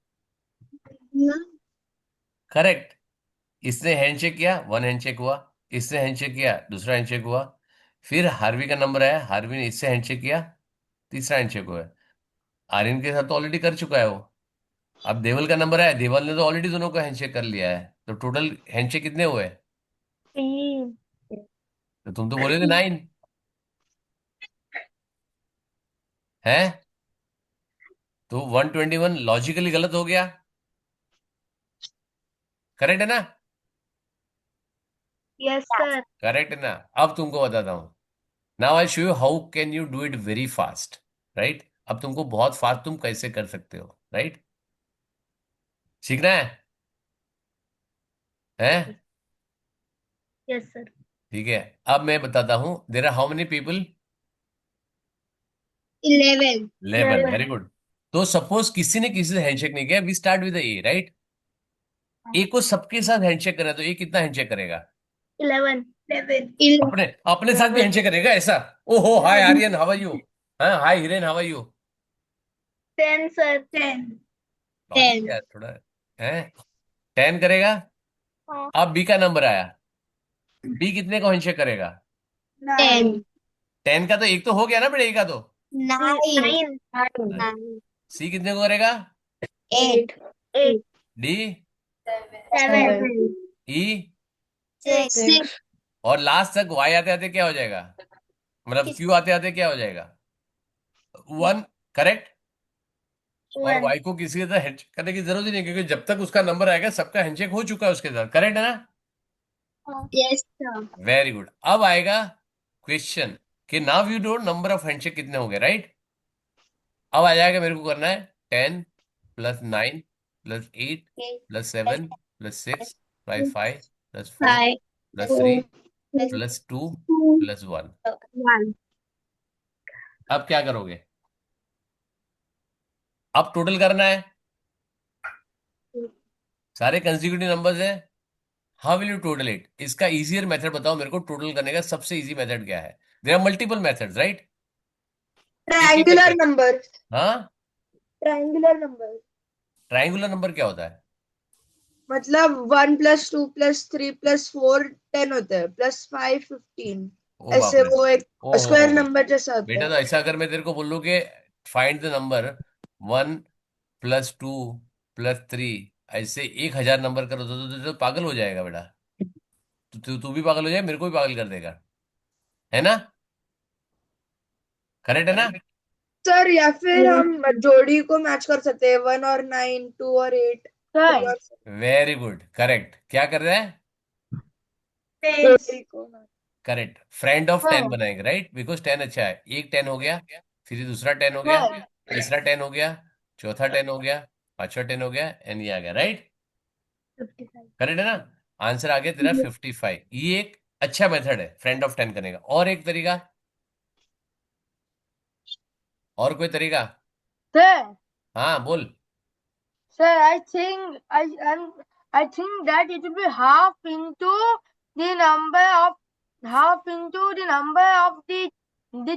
करेक्ट। इसने हैंडशेक किया, 1 हैंडशेक हुआ, इसने हैंडशेक किया, दूसरा हैंडशेक हुआ, फिर हार्वी का नंबर आया, हार्वी ने इससे हैंडशेक किया, तीसरा हैंडशेक हुआ। आर्यन के साथ तो ऑलरेडी कर चुका है वो। अब देवल का नंबर आया, देवल ने तो ऑलरेडी दोनों को हैंडशेक कर लिया है, तो टोटल हैंडशेक कितने हुए? 3. तो तुम तो बोलोगे 9 है, तो 121 लॉजिकली गलत हो गया, करेक्ट है ना? Yes, sir. करेक्ट है ना? अब तुमको बताता हूं, now I show you how can you do it very fast, right? अब तुमको बहुत फास्ट तुम कैसे कर सकते हो, राइट? सीखना है? Yes, sir. ठीक है, अब मैं बताता हूं, there are how many people? 11. 11। Very good. तो सपोज किसी ने किसी से हैंडशेक नहीं किया, we start with A, right? A को सबके साथ हैंडशेक करा, तो ए कितना हैंडशेक करेगा? 11. अपने अपने साथ भी हैंडशेक करेगा ऐसा? ओहो, hi Aryan, how are you? हाँ, hi Hiren, how are you? 10, sir. 10. यार थोड़ा है, 10 करेगा। हाँ. अब बी का नंबर आया, बी कितने को हैंडशेक करेगा? 10. 10 का तो एक तो हो गया ना बेटा, ए का तो। 9. सी कितने को करेगा? 8. डी, 7. ई, 6. और लास्ट तक वाई आते आते क्या हो जाएगा? मतलब क्यू आते आते क्या हो जाएगा? 1, करेक्ट? और वाई को किसी के साथ हैंडशेक करने की जरूरत ही नहीं, क्योंकि जब तक उसका नंबर आएगा सबका हैंडशेक हो चुका है उसके साथ, करेक्ट है ना? Yes, sir. Very good. अब आएगा क्वेश्चन कि now you know number of handshake कितने हो गए, राइट? अब आ जाएगा, मेरे को करना है 10 + 9 + 8 + 7 + 6 + 5 + 4 + 3 + 2 + 1। 1. अब क्या करोगे? अब टोटल करना है, सारे कंसेक्यूटिव नंबर्स है। How will you total it? इसका इजियर मेथड बताओ मेरे को, टोटल करने का सबसे इजी मेथड क्या है? There are multiple methods, right? Triangular number. हाँ, Triangular number. ट्राइंगुलर नंबर क्या होता है? मतलब 1 + 2 + 3 + 4 10 होता है, +5 15, ओ ऐसे बाप रे, वो एक ओहो स्क्वायर नंबर जैसा होता बेटा, है। तो ऐसा अगर मैं तेरे को बोलूं कि फाइंड द नंबर 1 + 2 + 3, ऐसे 1000 नंबर करो तो पागल हो जाएगा बेटा। तू भी पागल हो जाए, मेरे को भी पागल कर देगा, है ना? करेक्ट है ना? सर या फिर हम जोड़ी को मैच कर सकते हैं, 1 और 9, 2 और 8। Sir, very good, correct. क्या कर रहा है? करेक्ट, फ्रेंड ऑफ 10 sir, बनाएंगे, राइट, बिकॉज 10 अच्छा है। एक 10 हो गया, फिर दूसरा 10 हो गया, sir. तीसरा 10 हो गया, चौथा 10 हो गया, पांचवा 10 हो गया, एंड ये आ गया, राइट। करेक्ट है ना? आंसर आ गया तेरा 55। ये एक अच्छा मेथड है फ्रेंड ऑफ 10 करने का। और एक तरीका, और कोई तरीका? Sir, हाँ बोल। sir, I think that it will be half into the number of the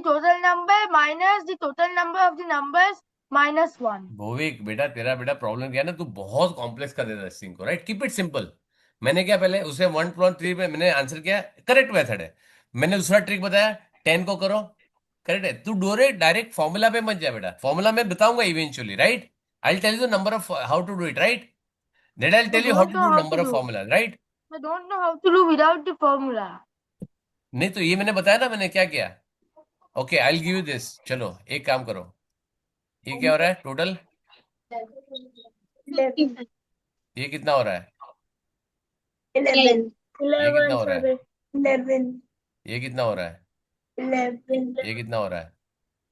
total number minus the total number of the numbers minus 1. भौविक बेटा, तेरा बेटा प्रॉब्लम क्या है ना, तू बहुत कॉम्प्लेक्स कर देता है इस थिंग को, राइट। Keep it simple. मैंने क्या पहले उसे 1+3 पे मैंने आंसर किया, करेक्ट मेथड है। मैंने दूसरा ट्रिक बताया, 10 को करो, करेक्ट है। तू डायरेक्ट फॉर्मूला पे मत जा बेटा, फॉर्मूला में बताऊंगा eventually, right. I tell you the number of how to do it, right. Then I I tell you how don't to know do how to number of do. Formula, right. I don't know how to do without the formula. नहीं तो ये मैंने बताया ना मैंने क्या किया। Okay, I will give you this. चलो एक काम करो, ये क्या हो रहा है टोटल? ये कितना हो रहा है? 11. ये कितना हो रहा है? 11. ये कितना हो रहा है? 11. ये कितना हो रहा है?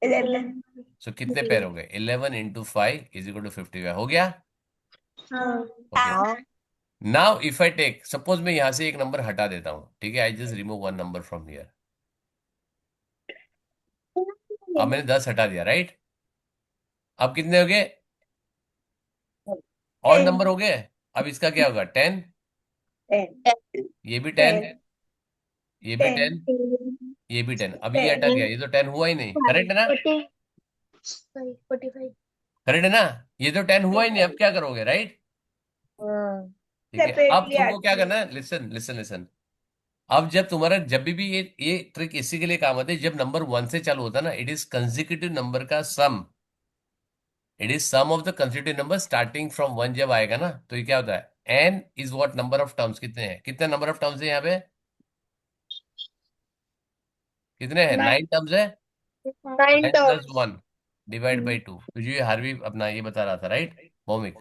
11. सो कितने पैर हो गए? 11 × 5 = 55 हो गया। Okay, now if I take, suppose मैं यहां से एक नंबर हटा देता हूं, ठीक है। I just remove one number from here. अब मैंने 10 हटा दिया, राइट। अब कितने हो गए? और नंबर हो गए। अब इसका क्या होगा? 10, 10. ये भी 10, ये भी 10, ये भी 10। अब ये हटा गया, ये तो 10 हुआ ही नहीं, करेक्ट है ना? 45. करेक्ट है ना? ये तो 10 हुआ ही नहीं, अब क्या करोगे, राइट। ठीक है, अब Separately तुमको क्या add करना है, लिसन लिसन लिसन। अब जब तुम्हारा जब भी ये ट्रिक इसी के लिए काम आती है, जब नंबर 1 से चालू होता है ना, इट इज कंसेक्यूटिव नंबर का sum. It is sum of the consecutive number starting from 1 जब आएगा ना, तो ये क्या होता है? N is what number of terms. कितने हैं? कितने नंबर ऑफ टर्म्स है यहाँ पे? कितने हैं? 9 टर्म्स है। 9 10 + terms. 1 divide by 2। तुझे ये हार्वी अपना ये बता रहा था, राइट भौमिक?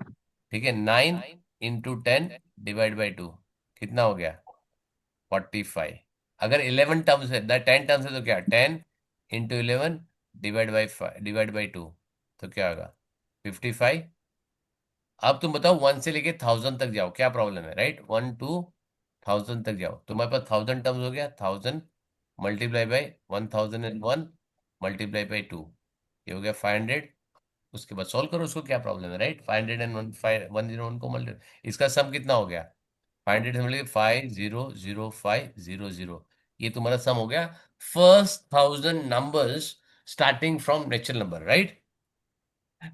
ठीक है, 9 × 10 डिवाइड बाई 2 कितना हो गया? 45। अगर 11 टर्म्स है, 10 टर्म्स है, तो क्या? 10 × 11 डिवाइड बाई 2 तो क्या होगा? 55। अब तुम बताओ 1 से लेके 1000 तक जाओ, क्या प्रॉब्लम है, राइट। 1 to 1000 तक जाओ, तुम्हारे पास 1000 टर्म्स हो गया। 1000 मल्टीप्लाई बाई 1001 मल्टीप्लाई बाई 2, ये हो गया 500। उसके बाद सॉल्व करो उसको, क्या प्रॉब्लम है, राइट। 501 को मल्टीप्लाई, इसका सम कितना हो गया? 500 से मिलेगा 500500। ये तुम्हारा सम हो गया first 1000 numbers starting from natural number, right.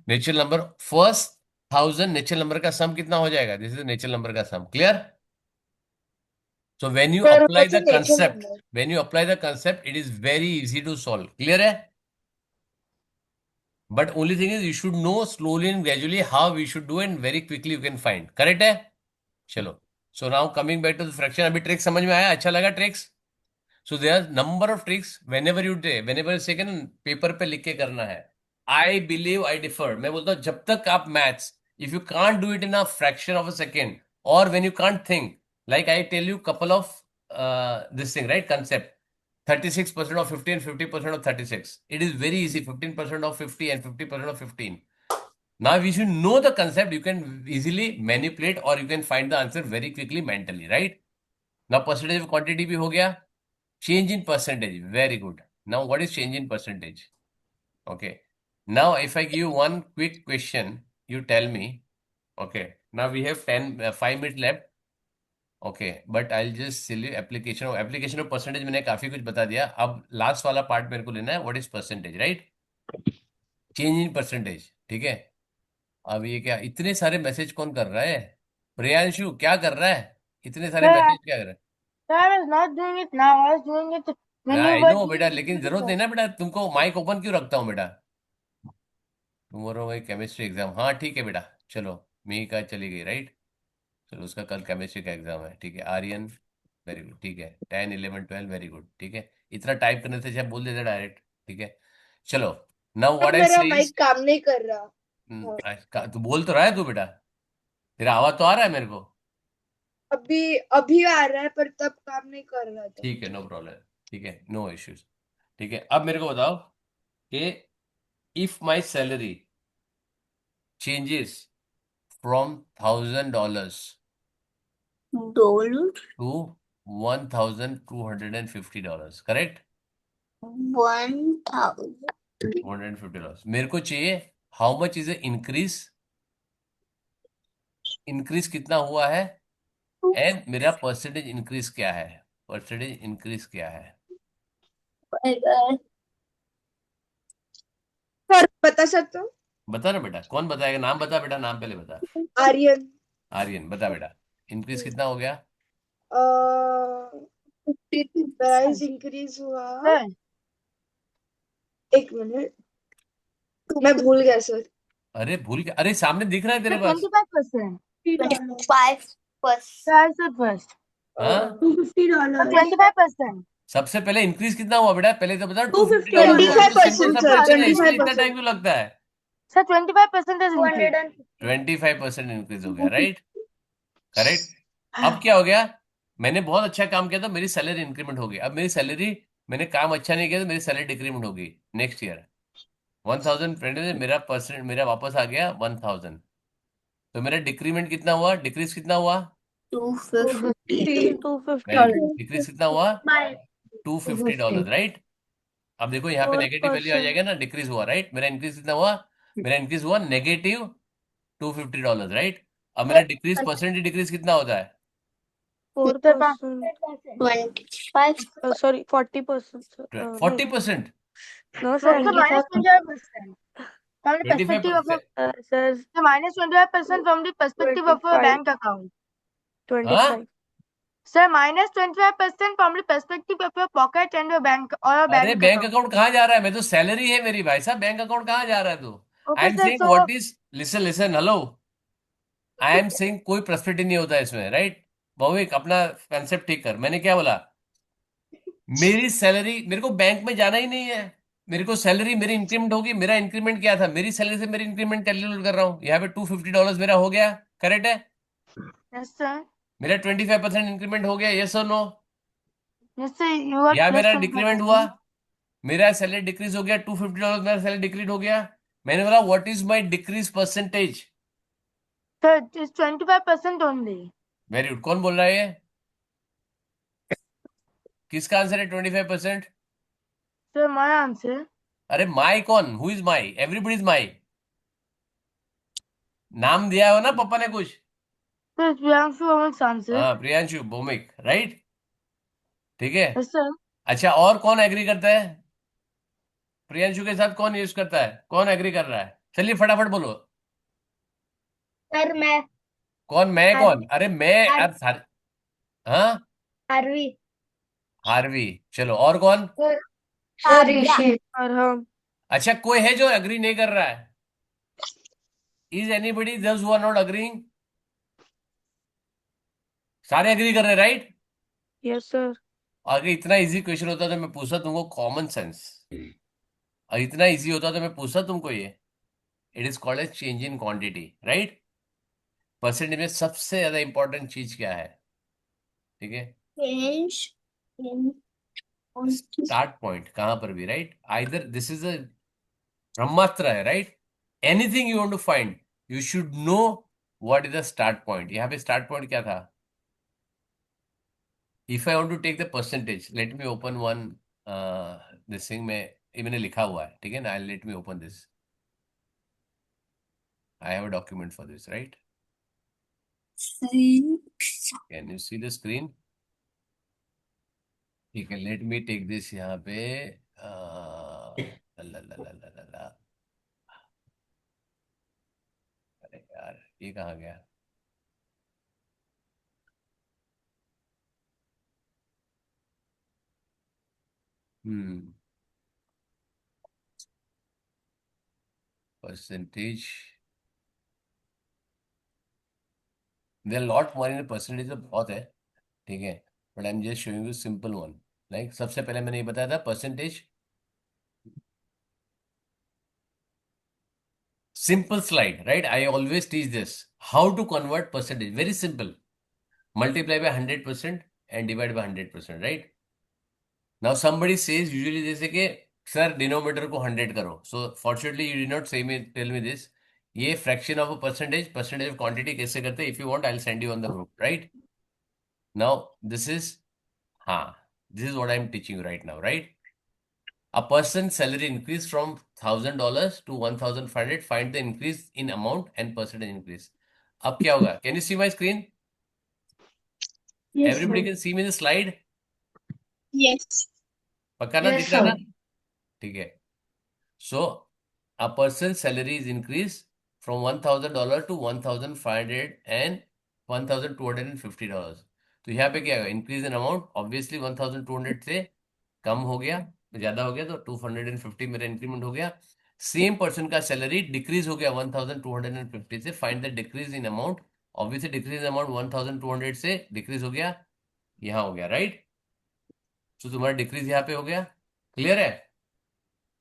Natural number first 1000 natural number का सम कितना हो जाएगा? दिस इज नेचुरल नंबर का सम, clear. So when you Sir, apply what's the a natural concept, number? when you apply the concept, it is very easy to solve. Clear है? But only thing is you should know slowly and gradually how we should do, and very quickly you can find. Correct है? चलो. So now coming back to the fraction, अभी trick समझ में आया? अच्छा लगा tricks? So there are number of tricks whenever you do, whenever second paper पे लिख के करना है. I believe I differ. मैं बोलता हूँ जब तक आप maths, if you can't do it in a fraction of a second, or when you can't think, like I tell you couple of this thing, right, concept, 36% of 50 and 50% of 36. It is very easy, 15% of 50 and 50% of 15. Now if you know the concept, you can easily manipulate, or you can find the answer very quickly mentally, right? Now percentage of quantity भी हो गया. Change in percentage, very good. Now what is change in percentage? Okay. Now if I give you one quick question, you tell me. Okay. Now we have 5 minutes left. Okay, but I'll just tell you application of percentage मैंने काफी कुछ बता दिया। अब last वाला part मेरे को लेना है, what is percentage, right. Change in percentage, ठीक है। अब ये क्या, इतने सारे मैसेज कौन कर रहा है? प्रियांशु क्या कर रहा है? इतने सारे Sir, मैसेज क्या कर रहा है? sir, I was not doing it now. I was doing it when you I were no बेटा, doing it लेकिन जरूरत before. नहीं ना बेटा, तुमको माइक ओपन क्यों रखता हूँ बेटा? टुमारो वही केमिस्ट्री एग्जाम, हाँ ठीक है बेटा। चलो मी का चली गई, राइट। चलो उसका कल केमिस्ट्री का एग्जाम है, ठीक है। आर्यन वेरी गुड, ठीक है। 10 11 12 वेरी गुड, ठीक है। इतना टाइप करने से अच्छा बोल देते डायरेक्ट, ठीक है। चलो नाउ व्हाट आई मेरा से माइक काम नहीं कर रहा। तू बोल तो रहा है तू बेटा, तेरा आवाज तो आ रहा है मेरे को? अभी अभी आ रहा है पर तब काम नहीं कर रहा था। ठीक है, नो प्रॉब्लम। ठीक है, नो इश्यूज। ठीक है, अब मेरे को बताओ कि if my salary changes from $1,000 $1,000. to $1,250, correct? 1,000. $250 मेरे को चाहिए। How much is increase? Increase कितना हुआ है एंड मेरा परसेंटेज इंक्रीज क्या है? परसेंटेज इंक्रीज क्या है? सर बता सकते हो? बता ना बेटा, कौन बताएगा? नाम बता बेटा, नाम पहले बता। आर्यन। आर्यन, बता बेटा, इंक्रीज कितना हो गया? प्राइस इंक्रीज हुआ। Sir, एक मिनट, मैं भूल गया सर। अरे भूल गया? अरे सामने दिख रहा है तेरे sir, पास। 25%. 25%. Sir, answer first. हाँ, $250. 25%. सबसे पहले इंक्रीज कितना हुआ बेटा? पहले तो बता। $250. $250 सिंपल सा 25% सर, क्वेश्चन है, इसमें इतना 25%। टाइम क्यों लगता है? Sir, 25% is increased. 25% इंक्रीज हो गया, राइट? करेक्ट। अब क्या हो गया? मैंने बहुत अच्छा काम किया तो मेरी सैलरी इंक्रीमेंट होगी। अब मेरी सैलरी, मैंने काम अच्छा नहीं किया तो मेरी सैलरी डिक्रीमेंट होगी नेक्स्ट ईयर। 1,000 मेरा परसेंट मेरा वापस आ गया 1,000। तो मेरा डिक्रीमेंट कितना हुआ? डिक्रीज कितना हुआ? 250. $250. डिक्रीज कितना हुआ? $250, राइट? अब देखो यहाँ पे नेगेटिव वैल्यू आ 4%. जाएगा ना, डिक्रीज हुआ, राइट? मेरा इंक्रीज कितना हुआ? मेरा इंक्रीज हुआ -$250, राइट? अब मेरा डिक्रीज, परसेंटेज डिक्रीज कितना होता है? 4%. 25. Sorry, 40%. Sir. No, 40%? no, No, sir. sir, minus 25%. From the perspective of 25%? Sir, the minus 25% from the perspective of a 25. bank account. 25. Sir, minus 25% from the perspective of your pocket and your bank or a अरे bank bank account. Account कहाँ जा रहा है? मैं तो salary है मेरी, भाई साहब, बैंक अकाउंट कहाँ जा रहा है? तू I Okay, am sir. Saying So, what is, listen listen, hello, I am saying कोई पर्सपेक्टिव नहीं होता इसमें, राइट? भौविक, अपना कंसेप्ट ठीक कर। मैंने क्या बोला? मेरी सैलरी, मेरे को बैंक में जाना ही नहीं है। मेरे को सैलरी, मेरी इंक्रीमेंट होगी। मेरा इंक्रीमेंट क्या था? मेरी सैलरी से मेरी इंक्रीमेंट कैलकुलेट कर रहा हूँ। यहाँ पे $250 मेरा हो गया, करेक्ट है? yes, sir. मेरा 25% इंक्रीमेंट हो गया, यस और no? Yes, sir. You are या plus मेरा डिक्रीमेंट हुआ? 25%. मेरा सैलरी डिक्रीज हो गया, $250 मेरा सैलरी डिक्रीज हो गया। मैंने बोला what is my decrease percentage? Sir, it is 25% only. Very good. कौन बोल रहा है ये? किसका आंसर है 25%? Sir, my answer. अरे माई कौन? Who is my? Everybody is my. नाम दिया हो ना पापा ने कुछ? Sir, Priyanshu Bhowmik's answer. हाँ, प्रियांशु भौमिक, राइट? ठीक है। Yes, sir. अच्छा, और कौन एग्री करता है? प्रियांशु के साथ कौन यूज करता है? कौन एग्री कर रहा है? चलिए फटाफट बोलो। सर मैं कौन? मैं कौन? अरे मैं यार हाँ, हार्वी हार्वी। चलो, और कौन? सर ऋषि और हम अच्छा, कोई है जो एग्री नहीं कर रहा है? Is anybody those who are not agreeing? सारे एग्री कर रहे हैं, राइट? yes, sir. अगर इतना इजी क्वेश्चन होता तो मैं पूछता तुमको कॉमन सेंस, और इतना इजी होता तो मैं पूछता तुमको ये। It is called as change in quantity, right? Percentage में सबसे ज्यादा इंपॉर्टेंट चीज क्या है? ठीक है, Change in स्टार्ट पॉइंट कहां पर भी, right? Either this is a brahmastra है, right? Anything you want to find, you should know what is the start point. यहाँ पे स्टार्ट पॉइंट क्या था? If I want to take the percentage, let me open one this thing में, ये मैंने लिखा हुआ है, ठीक है ना? Let me open this, I have a document for this, right? Can you see the screen? ठीक है, लेट मी टेक दिस यहाँ पे। ला, ला, ला, ला, ला, ला, ला। अरे यार, ये कहाँ गया? Percentage, there lot more in percentage, तो बहुत है, ठीक है, but I am just showing you simple one. Like सबसे पहले मैंने ये बताया था percentage Simple slide, right? I always teach this. How to convert percentage. Very simple. Multiply by 100% and divide by 100%, right? Now somebody says usually जैसे कि sir denominator को 100 करो. So fortunately you did not tell me this. ये fraction of a percentage of quantity कैसे करते हैं? If you want, I'll send you on the group, right? Now this is what I'm teaching you right now, right? A person's salary increase from $1,000 to 1,500. Find the increase in amount and percentage increase. अब क्या होगा? Can you see my screen? Yes, Everybody sir. can see me in the slide. Yes. पक्का ना Yes, दिख रहा ना? sir. ठीक है. So a person's salary is increased from $1,000 to 1,500 and $1,250. तो यहाँ पे क्या होगा? Increase in amount obviously 1,200 से कम हो गया, ज्यादा हो गया तो 250 मेरा इंक्रीमेंट हो गया. सेम पर्सन का सैलरी डिक्रीज हो गया 1,250 से. Find the decrease in amount. Obviously decrease in amount 1,200 से डिक्रीज हो गया, यहाँ हो गया, राइट? तो तुम्हारा डिक्रीज यहाँ पे हो गया. क्लियर है?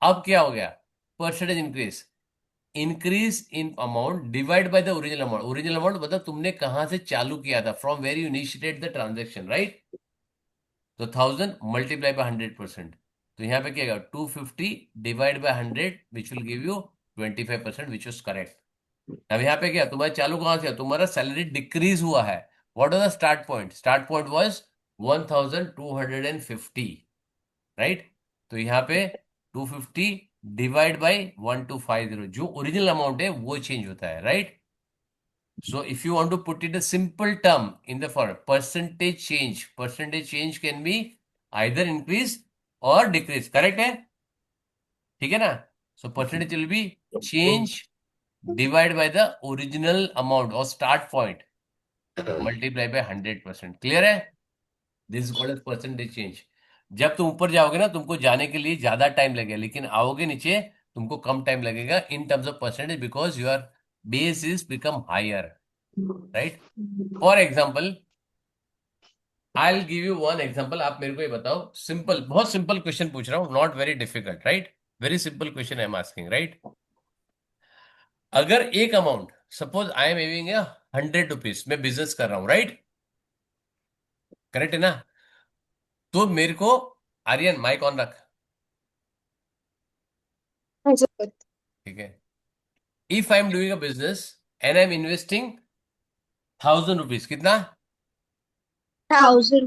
अब क्या हो गया? Percentage increase. Increase in amount divide by the original amount. Original amount मतलब तुमने कहां से चालू किया था, from where you initiated the transaction, right? तो 1000 मल्टीप्लाई बाय 100%. तो यहाँ पे क्या होगा? 250 divide by 100 which will give you 25%, which is correct. अब यहाँ पे क्या, तुम्हारा चालू कहां से? तुम्हारा सैलरी डिक्रीज हुआ है. What was the start point? Start point was 1250, right? तो यहाँ पे 250 डिवाइड बाय 1250, जो ओरिजिनल अमाउंट है वो चेंज होता है, right? So if you want to put it a simple term in the form percentage change can be either increase or decrease. Correct है? ठीक है ना? So percentage will be change divided by the original amount or start point multiply by 100%. Clear है? This is called as percentage change. जब तुम ऊपर जाओगे ना, तुमको जाने के लिए ज्यादा टाइम लगेगा, लेकिन आओगे नीचे तुमको कम टाइम लगेगा in terms of percentage because your base is become higher, right? For example, I'll give you one example. आप मेरे को ये बताओ, सिंपल, बहुत सिंपल क्वेश्चन पूछ रहा हूँ, not very difficult, right? Very simple question I am asking, right? अगर एक amount, suppose I am having 100 rupees, मैं बिजनेस कर रहा हूँ, राइट? करेक्ट है ना? तो मेरे को, आर्यन माइक ऑन रख, ठीक है? If I am doing a business and I M investing 1000 rupees, कितना? 1,000.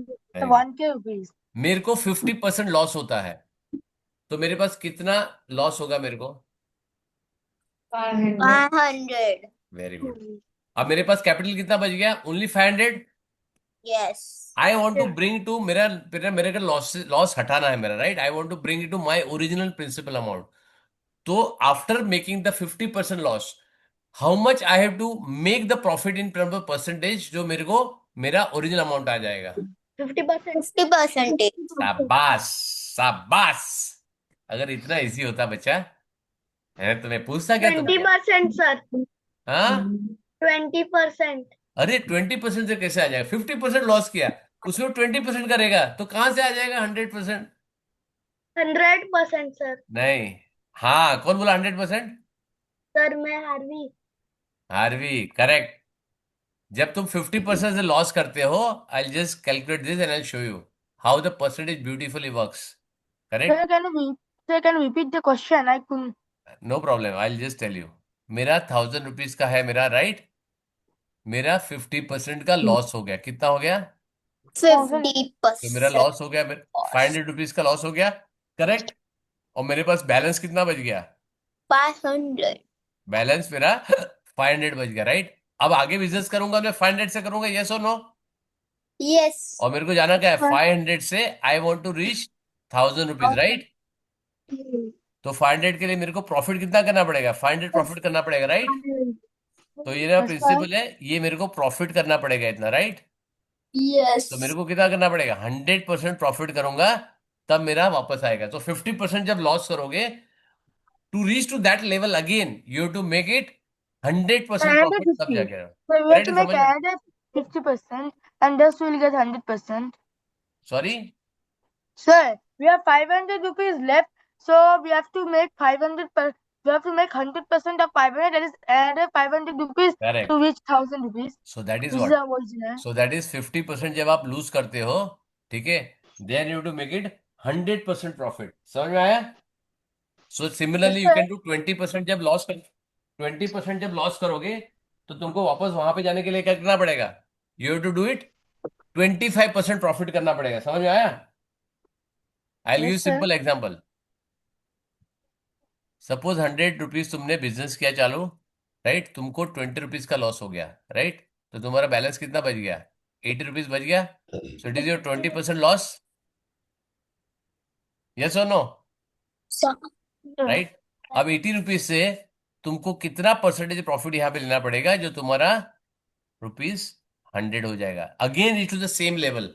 1K rupees. मेरे को 50% लॉस होता है, तो मेरे पास कितना लॉस होगा मेरे को? 500. Very good. अब मेरे पास कैपिटल कितना बच गया? Only 500. Yes. I want to bring to मेरा का लॉस हटाना है मेरा, right? I want to bring to my original principal amount. तो after making the 50% loss, how much I have to make the profit in terms of percentage, जो मेरे को मेरा ओरिजिनल अमाउंट आ जाएगा? 50%. 50%. शाबाश, शाबाश. अगर इतना इजी होता बच्चा है तो मैं पूछता क्या तुमसे? 20%, sir. हाँ? 20%. अरे 20% से कैसे आ जाएगा? 50% लॉस किया, उसमें 20% करेगा तो कहां से आ जाएगा 100%? 100%, sir. नहीं. हाँ, कौन बोला 100%? Sir, मैं हार्वी. Harvey, correct. जब तुम 50% से लॉस करते हो, I just calculate this and I show you how the percentage beautifully works. Correct? Sir, can you repeat the question? I couldn't. No problem, I just tell you. मेरा 1000 rupees का है मेरा, right? मेरा 50% का loss हो गया. कितना हो गया? 50%. तो मेरा लॉस हो गया, 500 रुपीज का लॉस हो गया, करेक्ट? और मेरे पास बैलेंस कितना बच गया? 500. बैलेंस मेरा 500 बच गया, राइट? अब आगे बिजनेस करूंगा मैं 500 से करूंगा, यस और नो? Yes. और मेरे को जाना क्या है? 500 से I want to reach 1000 rupees, right? तो 500 के लिए मेरे को प्रॉफिट कितना करना पड़ेगा? 500 प्रॉफिट करना पड़ेगा, राइट? तो ये मेरा प्रिंसिपल है, ये मेरे को प्रॉफिट करना पड़ेगा इतना, राइट? Yes. तो मेरे को कितना करना पड़ेगा? 100% प्रॉफिट करूंगा तब मेरा वापस आएगा. तो 50% जब लॉस करोगे, to reach to that level again you have to make it 100% profit, तब 50. जाके. So we have correct to है? make समझ में? another 50% and thus we will get 100%. Sorry, Sir, we have 500 rupees left, so we have to make we have to make 100% of 500, that is another 500 rupees Correct. to reach 1000 rupees. So that is This is what? our original. So that is 50% जब आप loose करते हो, ठीक है, then you have to make it 100% profit. समझ में आया? So similarly you can do 20% जब लॉस कर 20% जब लॉस करोगे तो तुमको वापस वहां पे जाने के लिए क्या करना पड़ेगा? You have to do it 25% profit करना पड़ेगा. समझ में आया? I'll Yes, use sir. simple example. Suppose 100 rupees तुमने बिजनेस किया चालू, राइट, तुमको 20 रुपीज का लॉस हो गया, राइट, तो तुम्हारा बैलेंस कितना बच गया? 80 रुपीज बच गया. सो it is your 20% loss. Yes और नो? राइट. अब 80 रुपीज से तुमको कितना परसेंटेज प्रॉफिट यहाँ पे लेना पड़ेगा, जो तुम्हारा रुपीज 100 हो जाएगा. Again it to the same level.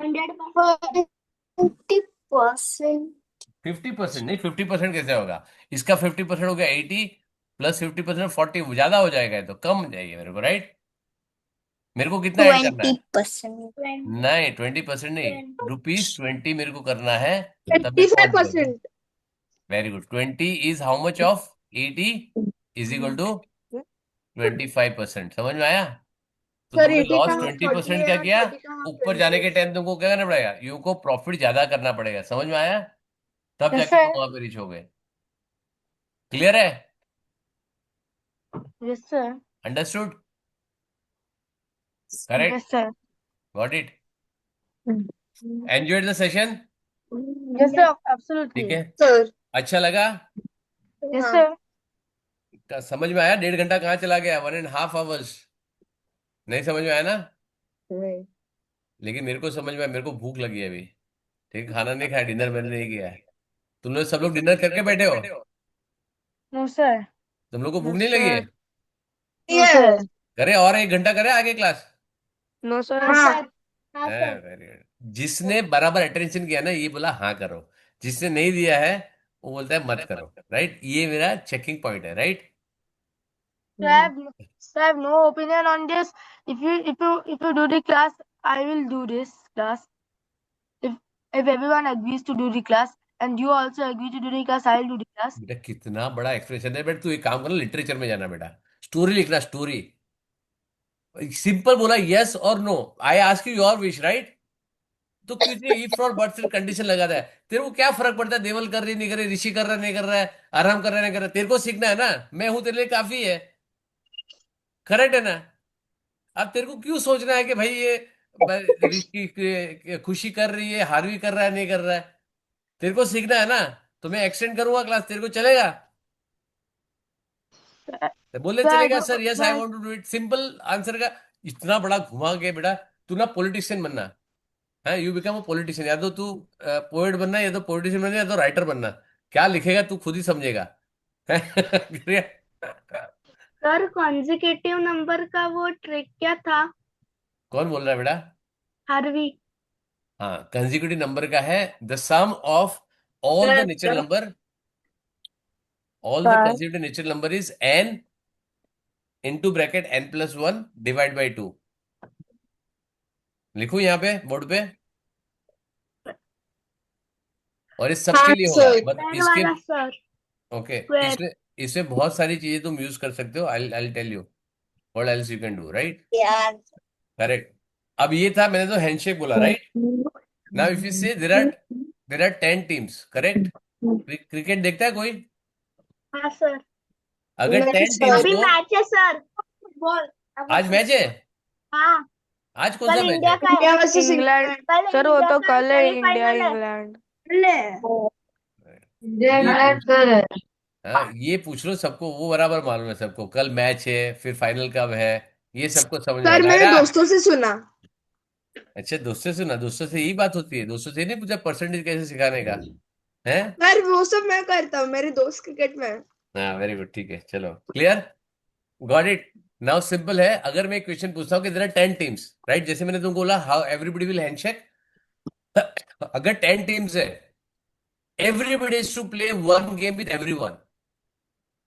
50% नहीं, 50% कैसे होगा? इसका 50% हो गया 80 प्लस 50% 40, ज्यादा हो जाएगा. ये तो कम जाएगी मेरे को, राइट? मेरे को कितना ऐड करना है? 20%. नहीं, 20% नहीं, ₹20 मेरे को करना है. तब मैं पहुंच जाऊंगा. 55%. Very good. 20 is how much of 80 is equal to 25%. समझ में आया? तो सर तुमने 80 लॉस का 20% 40 क्या है, किया? 30 का ऊपर जाने के 20. टाइम तुमको क्या करना पड़ेगा? यू को प्रॉफिट ज्यादा करना पड़ेगा. समझ में आया? तब Yes, जाके sir. तुम वहां पे रीच हो गए. क्लियर है? Yes, sir. Understood? Correct? Yes, sir. Got it? Enjoyed the session? Yes, sir. Absolutely. ठीक है. सर. अच्छा लगा? Yes, हाँ. sir. समझ में आया? 1.5 घंटा कहाँ चला गया? 1.5 hours. नहीं समझ में आया ना? नहीं. लेकिन मेरे को समझ में आया. मेरे को भूख लगी है अभी. ठीक है, खाना नहीं खाया, डिनर मैंने नहीं किया है. तुम लोग सब लोग डिनर करके बैठे हो? No, sir. तुम लोग को भूख No, नहीं लगी है? sir. No, sir. करे और 1 घंटा करे आगे क्लास. No, sir. हाँ. Very good. जिसने बराबर अटेंशन किया ना, ये बोला हाँ करो. जिसने नहीं दिया है वो बोलता है मत करो. राइट? ये मेरा चेकिंग पॉइंट है. Right? So I have no opinion on this. If you do the class, I will do this class. If everyone agrees to do the class and you also agree to do the class, I will do the class. बेटा कितना बड़ा expression है. बेटा तू एक काम करना, literature में जाना बेटा. स्टोरी लिखना, स्टोरी. सिंपल बोला यस और no. I ask you your wish, right? तो क्यों इफ और बट फिर कंडीशन लगाता है? तेरे को क्या फर्क पड़ता है? देवल कर रही नहीं कर रही, ऋषि कर रहा नहीं कर रहा है, आराम कर रहा नहीं कर रहा है? तेरे को सीखना है ना. मैं हूं तेरे लिए काफी है. करेक्ट है ना? अब तेरे को क्यों सोचना है कि भाई ये ऋषि खुशी कर रही है, हार्वी कर रहा है नहीं कर रहा है? तेरे को सीखना है ना. तो मैं एक्सटेंड करूंगा क्लास. तेरे को चलेगा? बोले Sir, चलेगा no, sir, yes I sir. Want to do it. Simple answer का इतना बड़ा घुमा के बेटा. तू ना पॉलिटिशियन बनना है. You become a politician. या तो तू पोएट बनना, या तो पॉलिटिशियन बनना, या तो राइटर बनना. क्या लिखेगा तू खुद ही समझेगा. सर कॉन्जिक्यूटिव नंबर का वो ट्रिक क्या था? कौन बोल रहा है बेटा? हार्वी. हाँ, कंसेक्यूटिव नंबर का है the sum of all the natural number. All the consecutive natural number is n into bracket n plus 1 divide by 2. लिखूं यहाँ पे बोर्ड पे? और इस सबके लिए होगा. मतलब इसके वाला सर. ओके. Square. इसमें बहुत सारी चीजें तुम यूज कर सकते हो. I tell you what else you can do. Right? Correct. अब ये था, मैंने तो हैंडशेक बोला. Right? Now if you say there are 10 teams. Correct? Cricket देखता है कोई? हाँ सर. अगर 10 टीम्स अभी को मैच है सर. बॉल. आज मैच है. हाँ. आज कौन कल सा मैच इंडिया है? का इंडिया वर्सेस इंग्लैंड. कल सर वो इंडिया तो का कल है, इंडिया सेमीफाइनल है. इंग्लैंड. हाँ, ये पूछ लो सबको, वो बराबर मालूम है सबको. कल मैच है, फिर फाइनल कब है, ये सबको समझ में सर मैंने आएगा. दोस्तों से सुना. अच्छा, दोस्तों से सुना? दोस्तों से यही बात होती है? दोस्तों से नहीं पूछा परसेंटेज कैसे सिखाने का है? सर वो सब मैं करता हूँ, मेरे दोस्त क्रिकेट में. हाँ, वेरी गुड. ठीक है, चलो. Clear? Got it? Now simple है. अगर मैं क्वेश्चन पूछता हूँ कि देयर आर 10 टीम्स, राइट? जैसे मैंने तुमको बोला हाउ एवरीबॉडी विल हैंडशेक. अगर 10 टीम्स है, everybody is to play one game with everyone,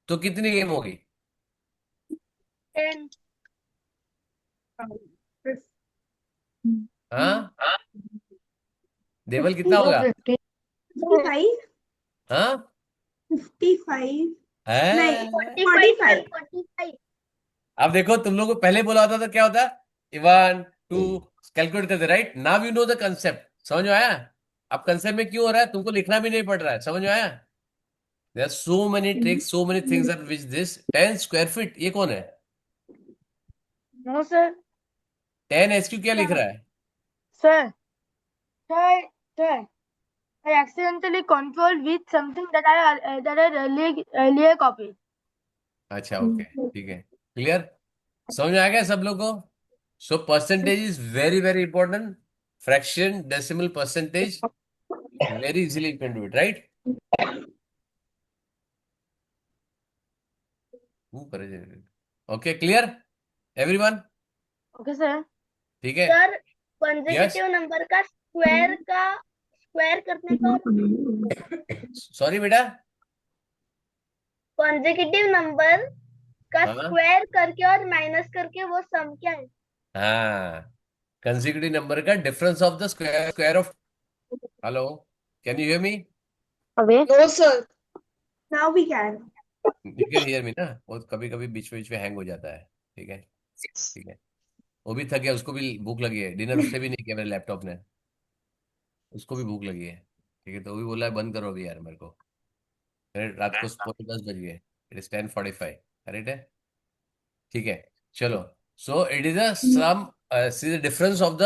तो कितनी गेम होगी? 10. हाँ, देवल कितना होगा? 55. हाँ, 55. नहीं, हैं? 45. अब देखो तुम लोग को पहले बोला होता तो क्या होता, 1 2 कैलकुलेट करते, right? Now you know the concept, समझ में आया? अब कंसेप्ट में क्यों हो रहा है, तुमको लिखना भी नहीं पड़ रहा है, समझ में आया? There are so many tricks, so many things at which this 10 square feet, ये कौन है? No, sir. 10 SQ क्या लिख रहा है? Sir. Sir. I accidentally controlled with something that I earlier copied. अच्छा, ओके, ठीक है, क्लियर, समझ में आ गया सब लोग को? So percentage is very very important, fraction, decimal, percentage, very easily you can do it, right? Okay, clear everyone? Okay, sir. ठीक है, सर यस, कंसेक्यूटिव नंबर का स्क्वायर करने का सॉरी बेटा, कंसेक्यूटिव नंबर का हाँ स्क्वायर करके और माइनस करके वो सम क्या है? हाँ, कंसेक्यूटिव नंबर का difference of the square, square of, hello, can you hear me? Okay. No, sir. Now we can. You can hear me ना? वो कभी कभी बीच में हैंग हो जाता है, ठीक है, ठीक है, वो भी थक गया, उसको भी भूख लगी है, डिनर उससे भी नहीं किया मेरे लैपटॉप ने, उसको भी भूख लगी है, ठीक है, तो वो भी बोला है बंद करो अभी यार मेरे को, रात को 10:15 बज गए, इट इज 10:45, करेक्ट है, ठीक है, चलो, so it is a sum, see the difference of the,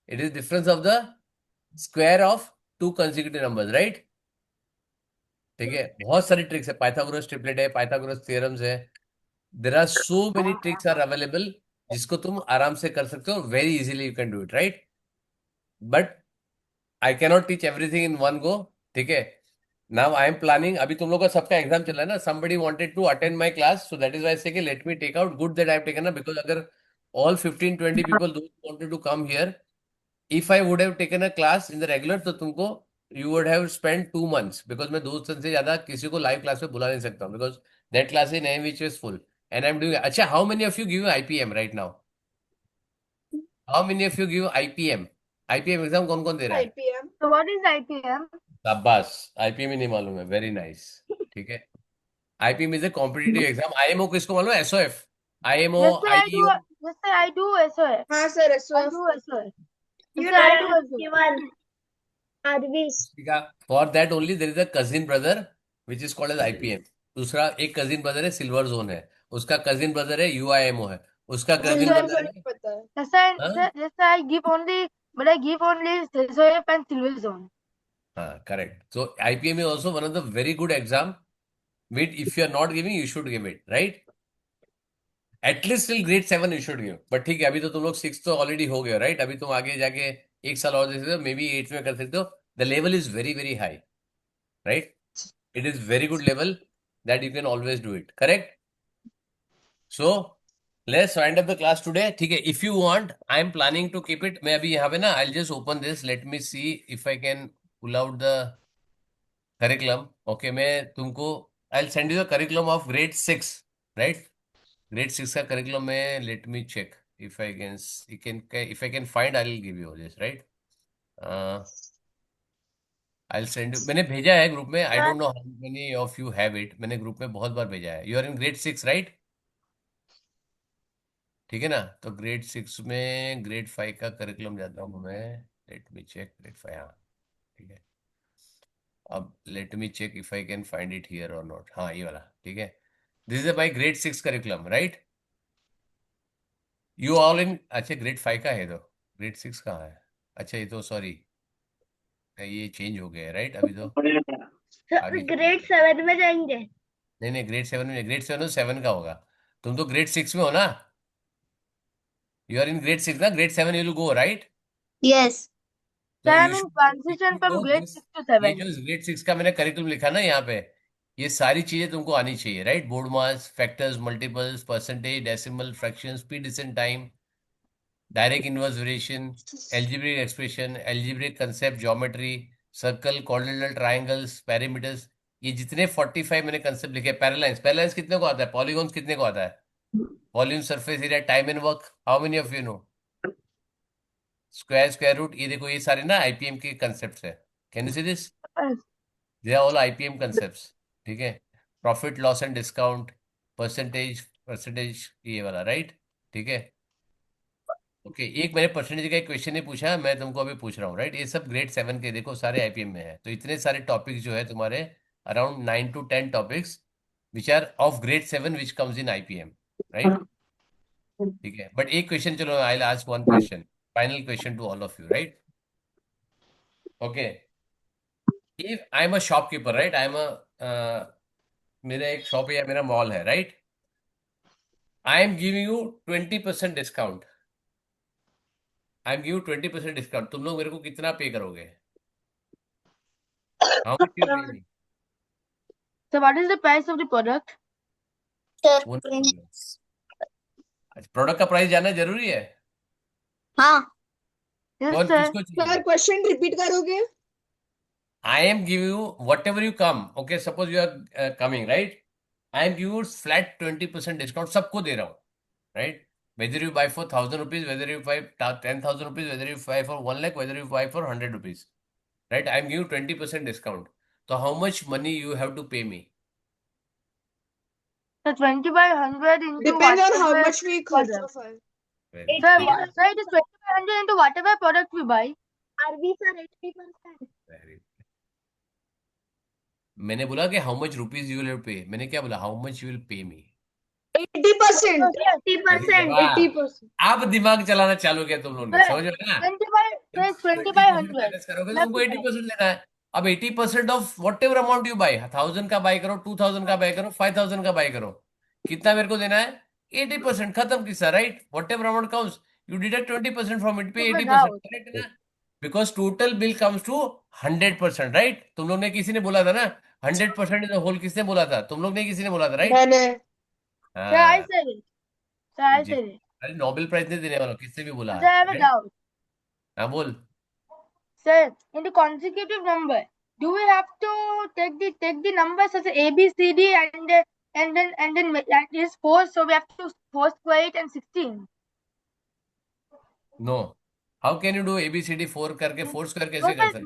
it is difference of the square of two consecutive numbers, right? ठीक है, बहुत सारी ट्रिक्स है, पाइथागोरस ट्रिपलेट है, पाइथागोरस थ्योरम्स है, there are so many tricks are available, जिसको तुम आराम से कर सकते हो, very easily you can do it, right? But I cannot teach everything in one go, ठीक है? नाउ आई एम प्लानिंग, अभी तुम लोग का सबका एग्जाम चल रहा है ना, somebody wanted to attend my class, so that is why I say कि let me take out, good that I have taken up, because अगर all 15-20 people those who wanted to come here, if I would have taken a class in the regular, तो तुमको you would have spent 2 months, because मैं 2 दिन से ज्यादा किसी को live class में बुला नहीं सकता हूँ, because that class in which is full and I'm doing, अच्छा, how many of you give IPM right now? How many of you give IPM? IPM exam कौन कौन दे रहा है? IPM. So what is IPM? शाबाश, IPM ही नहीं मालूम है, very nice, ठीक है, IPM is a competitive exam, IMO किसको मालूम है? SOF, IMO, Yes, sir, I do. IEO, Yes, sir, I do SOS. हाँ sir, I SOF. do SOS. Yes, You sir, I know, do SOS. Shivan, Arvis. For that only there is a cousin brother which is called as IPM, दूसरा एक cousin brother है, silver zone है, उसका cousin brother है UIMO है, उसका cousin silver brother को है, नहीं पता है. Yes, sir, हाँ yes, sir, I give only, but I give only SOF and Silver Zone. हाँ, correct, so IPM is also one of the very good exam, which if you are not giving you should give it, right? At least till grade 7 you should give, but ठीक है, अभी तो तुम लोग 6 तो already हो गए, राइट? अभी तुम आगे जाके एक साल और दे सकते हो, मे बी 8 में कर सकते हो, the level is very very high, right? It is very good level that you can always do it, correct? So let's wind up the class today, ठीक है? If you want, I am planning to keep it, मैं अभी यहाँ पे ना, I just open this, let me see if I can pull out the curriculum, okay? मैं तुमको, I send you the curriculum of grade 6, right? Grade 6 का curriculum में, let me check if I can find, I will give you this, right? I send you, मैंने भेजा है group में, I don't know how many of you have it, मैंने group में बहुत बार भेजा है, you are in grade 6, right? ठीक है ना? तो ग्रेड 6 में ग्रेड 5 का करिकुलम जाता हूँ मैं, लेट मी चेक ग्रेड 5, हाँ, ठीक है, अब let me check if I can find it here और नॉट, हाँ, ये वाला, ठीक है, this is my grade 6 curriculum, right? You all in, अच्छा, ग्रेड 5 का है, तो ग्रेड 6 कहाँ है? अच्छा, ये तो सॉरी, ये चेंज हो गया है, राइट? अभी तो आगे ग्रेड 7 में जाएंगे. नहीं नहीं, ग्रेड 7 में, ग्रेड 7 तो 7 का होगा, तुम तो ग्रेड 6 में हो ना, यू आर इन ग्रेड 6 ना, grade 7 you will go, right? Yes. Sir, तो I'm you in should, transition from grade 6 to ये 7. जो ग्रेड 6 का मैंने करिकुलम लिखा ना यहाँ पे, ये सारी चीजें तुमको आनी चाहिए, right? BODMAS, factors, multiples, percentage, decimal, fraction, speed distance time, direct inverse variation, algebraic expression, algebraic concept, geometry, circle, quadrilateral triangles, parameters, ये जितने 45 मैंने कंसेप्ट लिखे, पैरालाइंस, पैरालाइंस कितने को आता है? पॉलीगॉन्स कितने को आता है? Volume, surface area, time and work, how many of you know? Square, square root, ये देखो, ये सारे ना IPM के कंसेप्ट है, can you see this? Yes. They are all IPM concepts, ठीक है? Profit loss and discount, percentage ये वाला, राइट? ठीक है, ओके। एक मैंने परसेंटेज का एक क्वेश्चन नहीं पूछा, मैं तुमको अभी पूछ रहा हूँ, राइट? ये सब ग्रेड 7 के देखो सारे आईपीएम में है, तो इतने सारे टॉपिक्स जो है तुम्हारे, around 9 to 10 topics which are of grade 7 which comes in IPM, right? ठीक है, बट एक क्वेश्चन, चलो I will ask one question, final question to all of you, right? Okay, if I am a shopkeeper, right? I am मेरा एक shop है या मेरा mall है, right? I am giving you 20% discount, I am give 20% discount, तुम लोग मेरे को कितना पे करोगे? हाउ मच यू पे मी? So what is the price of the product? Product का प्राइस जानना जरूरी है? हाँ। Yes, कौन sir. किसको चाहिए? सर क्वेश्चन रिपीट करोगे? I am giving you whatever you come. Okay, suppose you are coming, right? I am giving you flat 20% discount. सबको दे रहा हूँ, right? Whether you buy for 1,000 rupees, whether you buy 10,000 rupees, whether you buy for 1 lakh, whether you buy for 100 rupees, right? I am giving you 20% discount. So how much money you have to pay me? So 20 by 100 into Depends on how whatever much we खर्च product. for. Very Sir, good. sir, it is 20 by 100 into whatever product we buy. Are we for 80%? Very good. मैंने बोला कि how much rupees you will pay, मैंने क्या बोला? How much you will pay मी? 80%. 80%. 80%. अब दिमाग चलाना चालू किया तुम लोगों ने, Sir, समझ रहे हो ना? 20 by, sir, 20 by 100. माइनस करोगे तो तुमको 80% लेना है। अब 80% of what ever amount you by, 1,000 का बाई करो, 2,000 का बाई करो, 5,000 का बाई करो, कितना मेरे को देना है? 80%, खत्म किस्सा, right? Whatever amount comes you deduct 20% from it, pay 80%, correct है ना? Because total bill comes to 100%, right? तुम लोग ने, किसी ने बोला था ना 100% इज होल, किसने बोला था? तुम लोग ने, किसी ने बोला था, राइट? मैंने Sir, I हाँ said it. Sir, I जी, said it. अरे नोबेल प्राइज नहीं देने वाला, किससे भी बोला Sir, I have a है, doubt. हाँ बोल। Sir, in the consecutive number, do we have to take the numbers as A, B, C, D, and then that is 4, so we have to 4 square it and 16. No, how can you do ABCD 4 करके 4 square No, कैसे कर sir, सकते?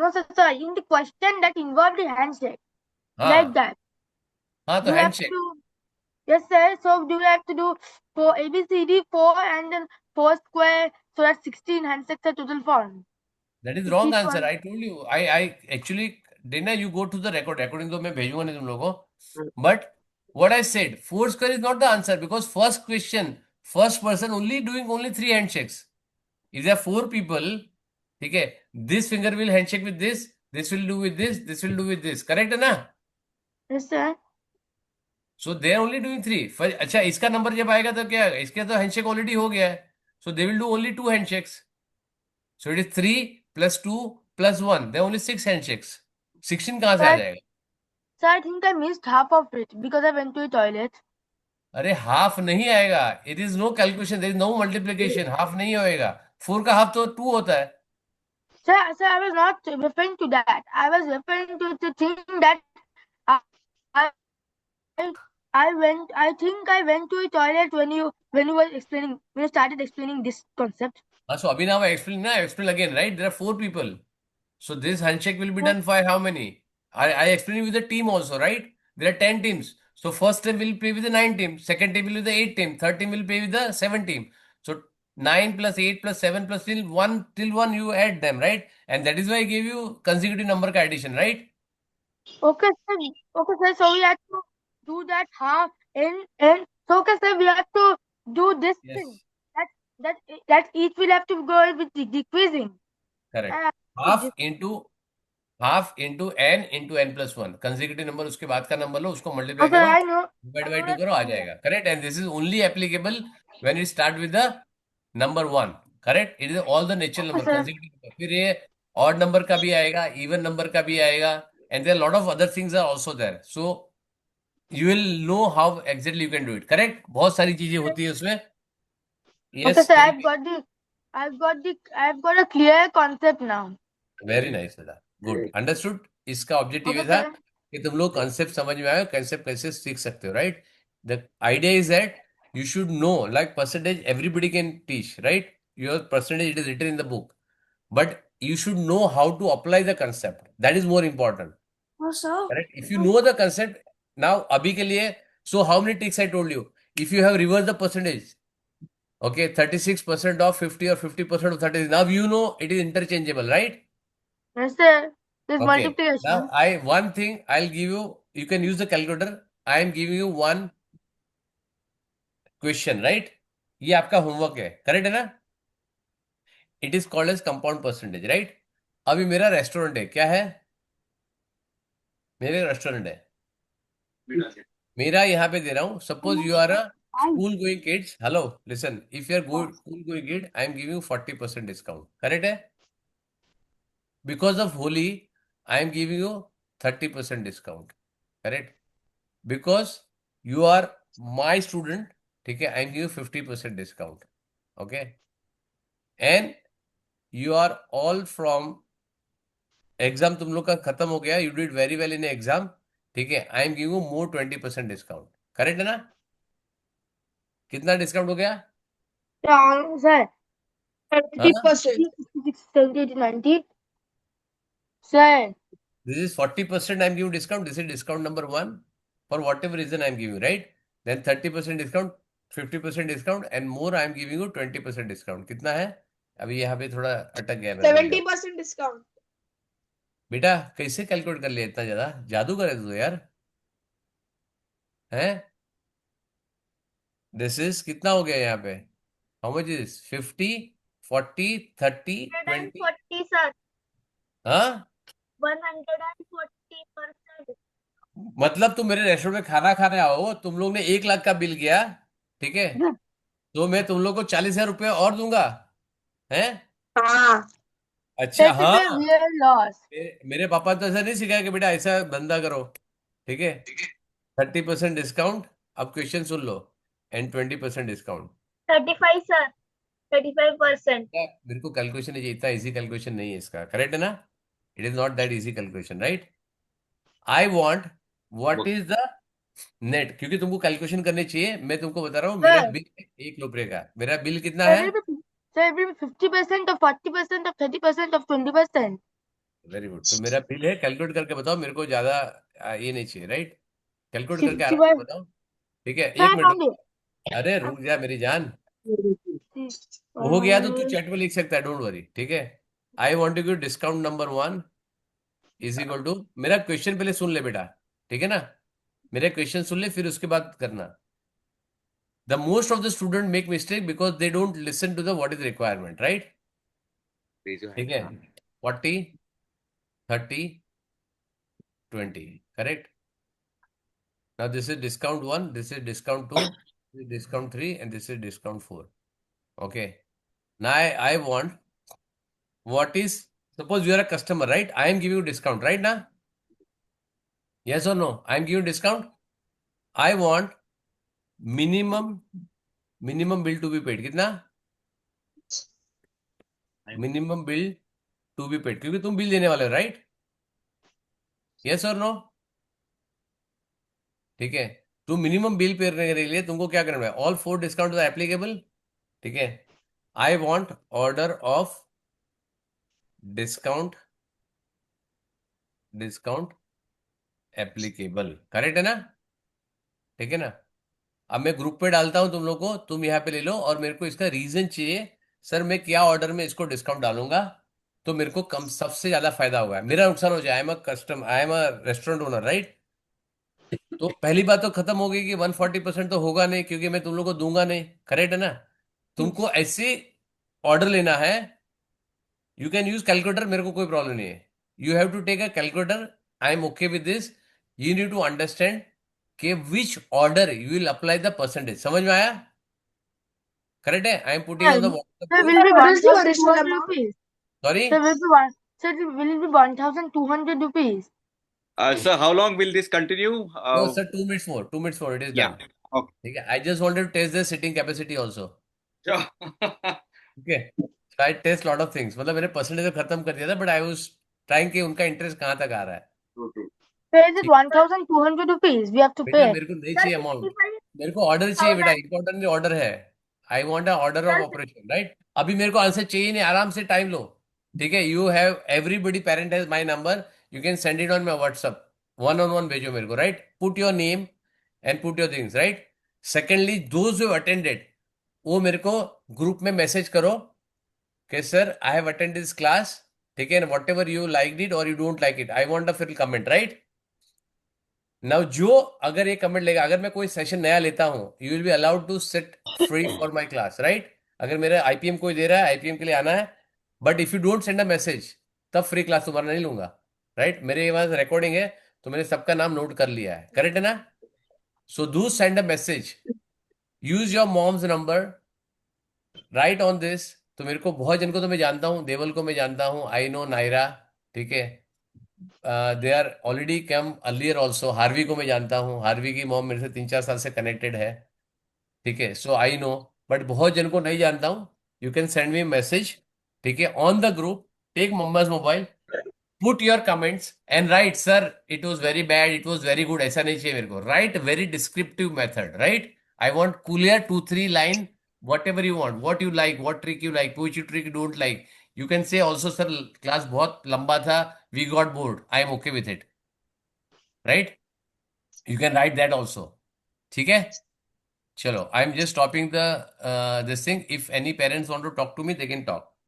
no, sir, sir, in the question that involved the handshake, हाँ like that. हाँ, तो Do we have handshake, to, yes, sir, so do we have to do for A, B, C, D 4 and then 4 square, so that's 16 handshakes are total form. That is It's wrong each answer, one. I told you, I actually didn't, you go to the recording तो मैं भेजूंगा नहीं तुम लोगों को, but what I said, 4 square is not the answer, because first question, first person only doing only 3 handshakes, if there 4 people, ठीक है, this finger will handshake with this will do with this will do with this, correct है ना? Yes, sir. So they are only doing 3। अच्छा, इसका number जब आएगा तो क्या, इसके तो हैंडशेक ऑलरेडी हो गया है, so they will do only 2 handshakes, so it is 3 + 2 + 1, they only 6 handshakes, 16 कहाँ से आ Sir, जाएगा? sir, I think I missed half of it because I went to the toilet. अरे हाफ नहीं आएगा, it is no calculation, there is no multiplication, half नहीं होएगा, 4 का हाफ तो 2 होता है। Sir, I was not referring to that. I was referring to the thing that I, I think I went to the toilet when you were explaining, when you started explaining this concept. So Abhinav, I explain again, right? There are 4 people. So this handshake will be done by how many? I explained with the team also, right? There are 10 teams. So first team will play with the 9 team, second team will with the 8 team, third team will play with the 7 team. So 9 + 8 + 7 + till 1 you add them, right? And that is why I gave you consecutive number ka addition, right? Okay, sir. Okay, sir. So we have to do that half and so okay, sir. We have to do this Yes. thing. That each will have to go with the decreasing. Correct. half into n into n + 1 consecutive number, उसके बाद का number लो, उसको multiply Okay, करो, I know. Divide by 2 करो, आ जाएगा, correct? And this is only applicable when you start with the number 1, correct? It is all the natural number, sir. Consecutive number, फिर ये odd number का भी आएगा, even number का भी आएगा, and there lot of other things are also there, so you will know how exactly you can do it, correct? बहुत सारी चीजें होती है उसमें। Okay, yes, sir. I've got a clear concept now. Very nice बेटा, good, understood. इसका objective ये Okay, था sir. कि तुम लोग कंसेप्ट समझ में आए, कंसेप्ट कैसे सीख सकते हो, right? The idea is that you should know, like percentage everybody can teach, right? Your percentage, it is written in the book, but you should know how to apply the concept, that is more important, Oh, sir. correct? If you know the concept, now अभी के लिए, so how many ticks I told you? If you have reversed the percentage, okay, 36% of 50 or 50% of 30, now you know it is interchangeable, right? Yes, sir. This Okay. multiplication. Now one thing I'll give you can use the calculator. I am giving you one question, right? ये आपका homework है, correct है ना? It is called as compound percentage, right? अभी मेरा restaurant है, क्या है? मेरे रेस्टोरेंट है, मेरा यहाँ पे दे रहा हूँ. Suppose you are a school going kids. Hello, listen, if you are school going kid, I am giving you 40% discount, correct है? Because of Holi I am giving you 30% discount, correct? Because you are my student, ठीक है, I am giving 50% discount, okay? And you are all from exam, तुम लोग का खत्म हो गया, you did very well in exam, ठीक है, I am giving you more 20% discount, correct है ना? कितना डिस्काउंट हो गया? Sir, हाँ? 30%. 70, 80, 90. Sir, This is 40% I'm giving discount. This is discount number one. For whatever reason I'm giving, right? Then 30% discount, 50% discount, and more I'm giving you 20% discount. कितना है? अभी यहाँ पे थोड़ा अटक गया मैं, रुक जाओ. 70% discount. बेटा कैसे कैलकुलेट कर लिया इतना ज्यादा? जादू करे तू यार, हैं? This is कितना हो गया यहाँ पे? How much is 50, 40, 30, 20? 140, sir. हाँ? 140%. मतलब तुम मेरे रेस्टोरेंट में खाना खाने आओ, तुम लोग ने 1 लाख का बिल किया, ठीक है, तो मैं तुम लोग को 40,000 रुपये और दूंगा, हैं? हाँ. अच्छा, That is हाँ. a real loss. मेरे पापा तो ऐसा नहीं सिखाया कि बेटा ऐसा धंधा करो, ठीक है? 30% डिस्काउंट. अब question soon low. And 20% discount. 35, sir. 35%. मेरे को कैलकुलेशन है, इतना इजी कैलकुलेशन नहीं है इसका, करेक्ट है ना? It is not that easy calculation, right? I want what is the net, क्योंकि तुमको कैलकुलेशन करनी चाहिए. मैं तुमको बता रहा हूँ, मेरा Sir. बिल 1 रुपये का, मेरा बिल कितना Sir, है? it will be 50% of 40% of 30% of 20%. Very good. तो मेरा बिल है, कैलकुलेट करके बताओ, मेरे को ज्यादा ये नहीं चाहिए, राइट? कैलकुलेट करके आराम से 65. बताओ, ठीक है? Sir, एक I मिनट. found it. अरे रुक जा मेरी जान, Six, हो गया तो तू चैट में लिख सकता है, डोंट वरी, ठीक है? I want to give discount number 1 is equal to, मेरा क्वेश्चन पहले सुन ले बेटा, ठीक है ना? मेरे क्वेश्चन सुन ले, फिर उसके बाद करना. The most of the student make mistake because they don't listen to the what is requirement, right? ठीक है, 40, 30, 20, करेक्ट? Now this is discount 1, this is discount 2, this is discount 3, and this is discount 4. Okay. Now I want what is, suppose you are a customer, right? I am giving you discount, right now? Yes or no? I am giving discount. I want minimum bill to be paid. कितना? Minimum bill to be paid. क्योंकि तुम bill देने वाले हो, right? Yes or no? ठीक है. तो minimum bill pay करने के लिए तुमको क्या करना है? ऑल 4 डिस्काउंट आर एप्लीकेबल, ठीक है? I want order of discount applicable, correct है ना? ठीक है ना? अब मैं ग्रुप पे डालता हूं तुम लोग को, तुम यहाँ पे ले लो, और मेरे को इसका रीजन चाहिए. सर मैं क्या ऑर्डर में इसको डिस्काउंट डालूंगा तो मेरे को कम, सबसे ज्यादा फायदा होगा, मेरा नुकसान हो जाए. आई am a restaurant owner, right? तो पहली बात तो खत्म हो गई कि 140% तो होगा नहीं, क्योंकि मैं तुम लोग को दूंगा नहीं, करेक्ट है ना? तुमको ऐसे ऑर्डर लेना है, यू कैन यूज कैलकुलेटर, मेरे को कोई प्रॉब्लम नहीं है. You have to take a calculator, I am okay with this. You need to understand कि which order you will apply the percentage. समझ में आया? करेक्ट है? I am putting on the Sir, will be What is the 1,200 original amount? rupees. Sorry. Sir, will be 1,200 rupees. Sir, how long will this continue? No, sir, 2 minutes more. 2 minutes more. It is Yeah. done. Okay. Okay. I just wanted to test the sitting capacity also. Sure. Okay. So I test lot of things. मतलब मैंने percentage खत्म कर दिया था, but I was trying कि उनका interest कहाँ तक आ रहा है. Sir, is it 1,200 rupees we have to बेटा pay? मेरे को नहीं चाहिए अमाउंट, मेरे को ऑर्डर चाहिए बेटा. इम्पोर्टेंट ऑर्डर है. I want a order of operation, right? अभी मेरे को आंसर चाहिए नहीं, आराम से टाइम लो, ठीक है? You have, everybody parent has my number, you can send it on my WhatsApp, 1-on-1 भेजो मेरे को, right? Put your name and put your things, right? Secondly, those who attended, वो मेरे को ग्रुप में मैसेज करो कि sir I have attended this class, ठीक है, whatever you like it और you don't like it, I want a fair comment, right? Now जो अगर ये कमेंट लेगा, अगर मैं कोई सेशन नया लेता हूं, you will be allowed to sit free for my class, right? अगर मेरा आईपीएम कोई दे रहा है, आईपीएम के लिए आना है, but if you don't send a message, तब फ्री क्लास तुम्हारा नहीं लूंगा, राइट? मेरे पास रिकॉर्डिंग है, तो मैंने सबका नाम नोट कर लिया है, करेक्ट है ना? So do send a message, use your mom's number, write on this. तो मेरे को बहुत जन को तो मैं जानता हूँ, देवल को मैं जानता हूँ, आई नो नायरा, ठीक है, they are already come earlier also. Harvey को मैं जानता हूँ, हार्वी की मॉम मेरे से 3-4 साल से कनेक्टेड है, ठीक है, सो आई नो। बट बहुत जन को नहीं जानता हूँ, you can send me message, ठीक है, on the group, take mamma's mobile, put your comments and write sir it was very bad, it was very good, ऐसा नहीं चाहिए मेरे को, write very descriptive method, right? I want clear 2-3 line, whatever you want, what you like, what trick you like, which trick you don't like. You can say also, sir, class बहुत लंबा था, we got bored. I am okay with it. Right? You can write that also. ठीक है? चलो, I am just stopping the this thing. If any parents want to talk to me, they can talk.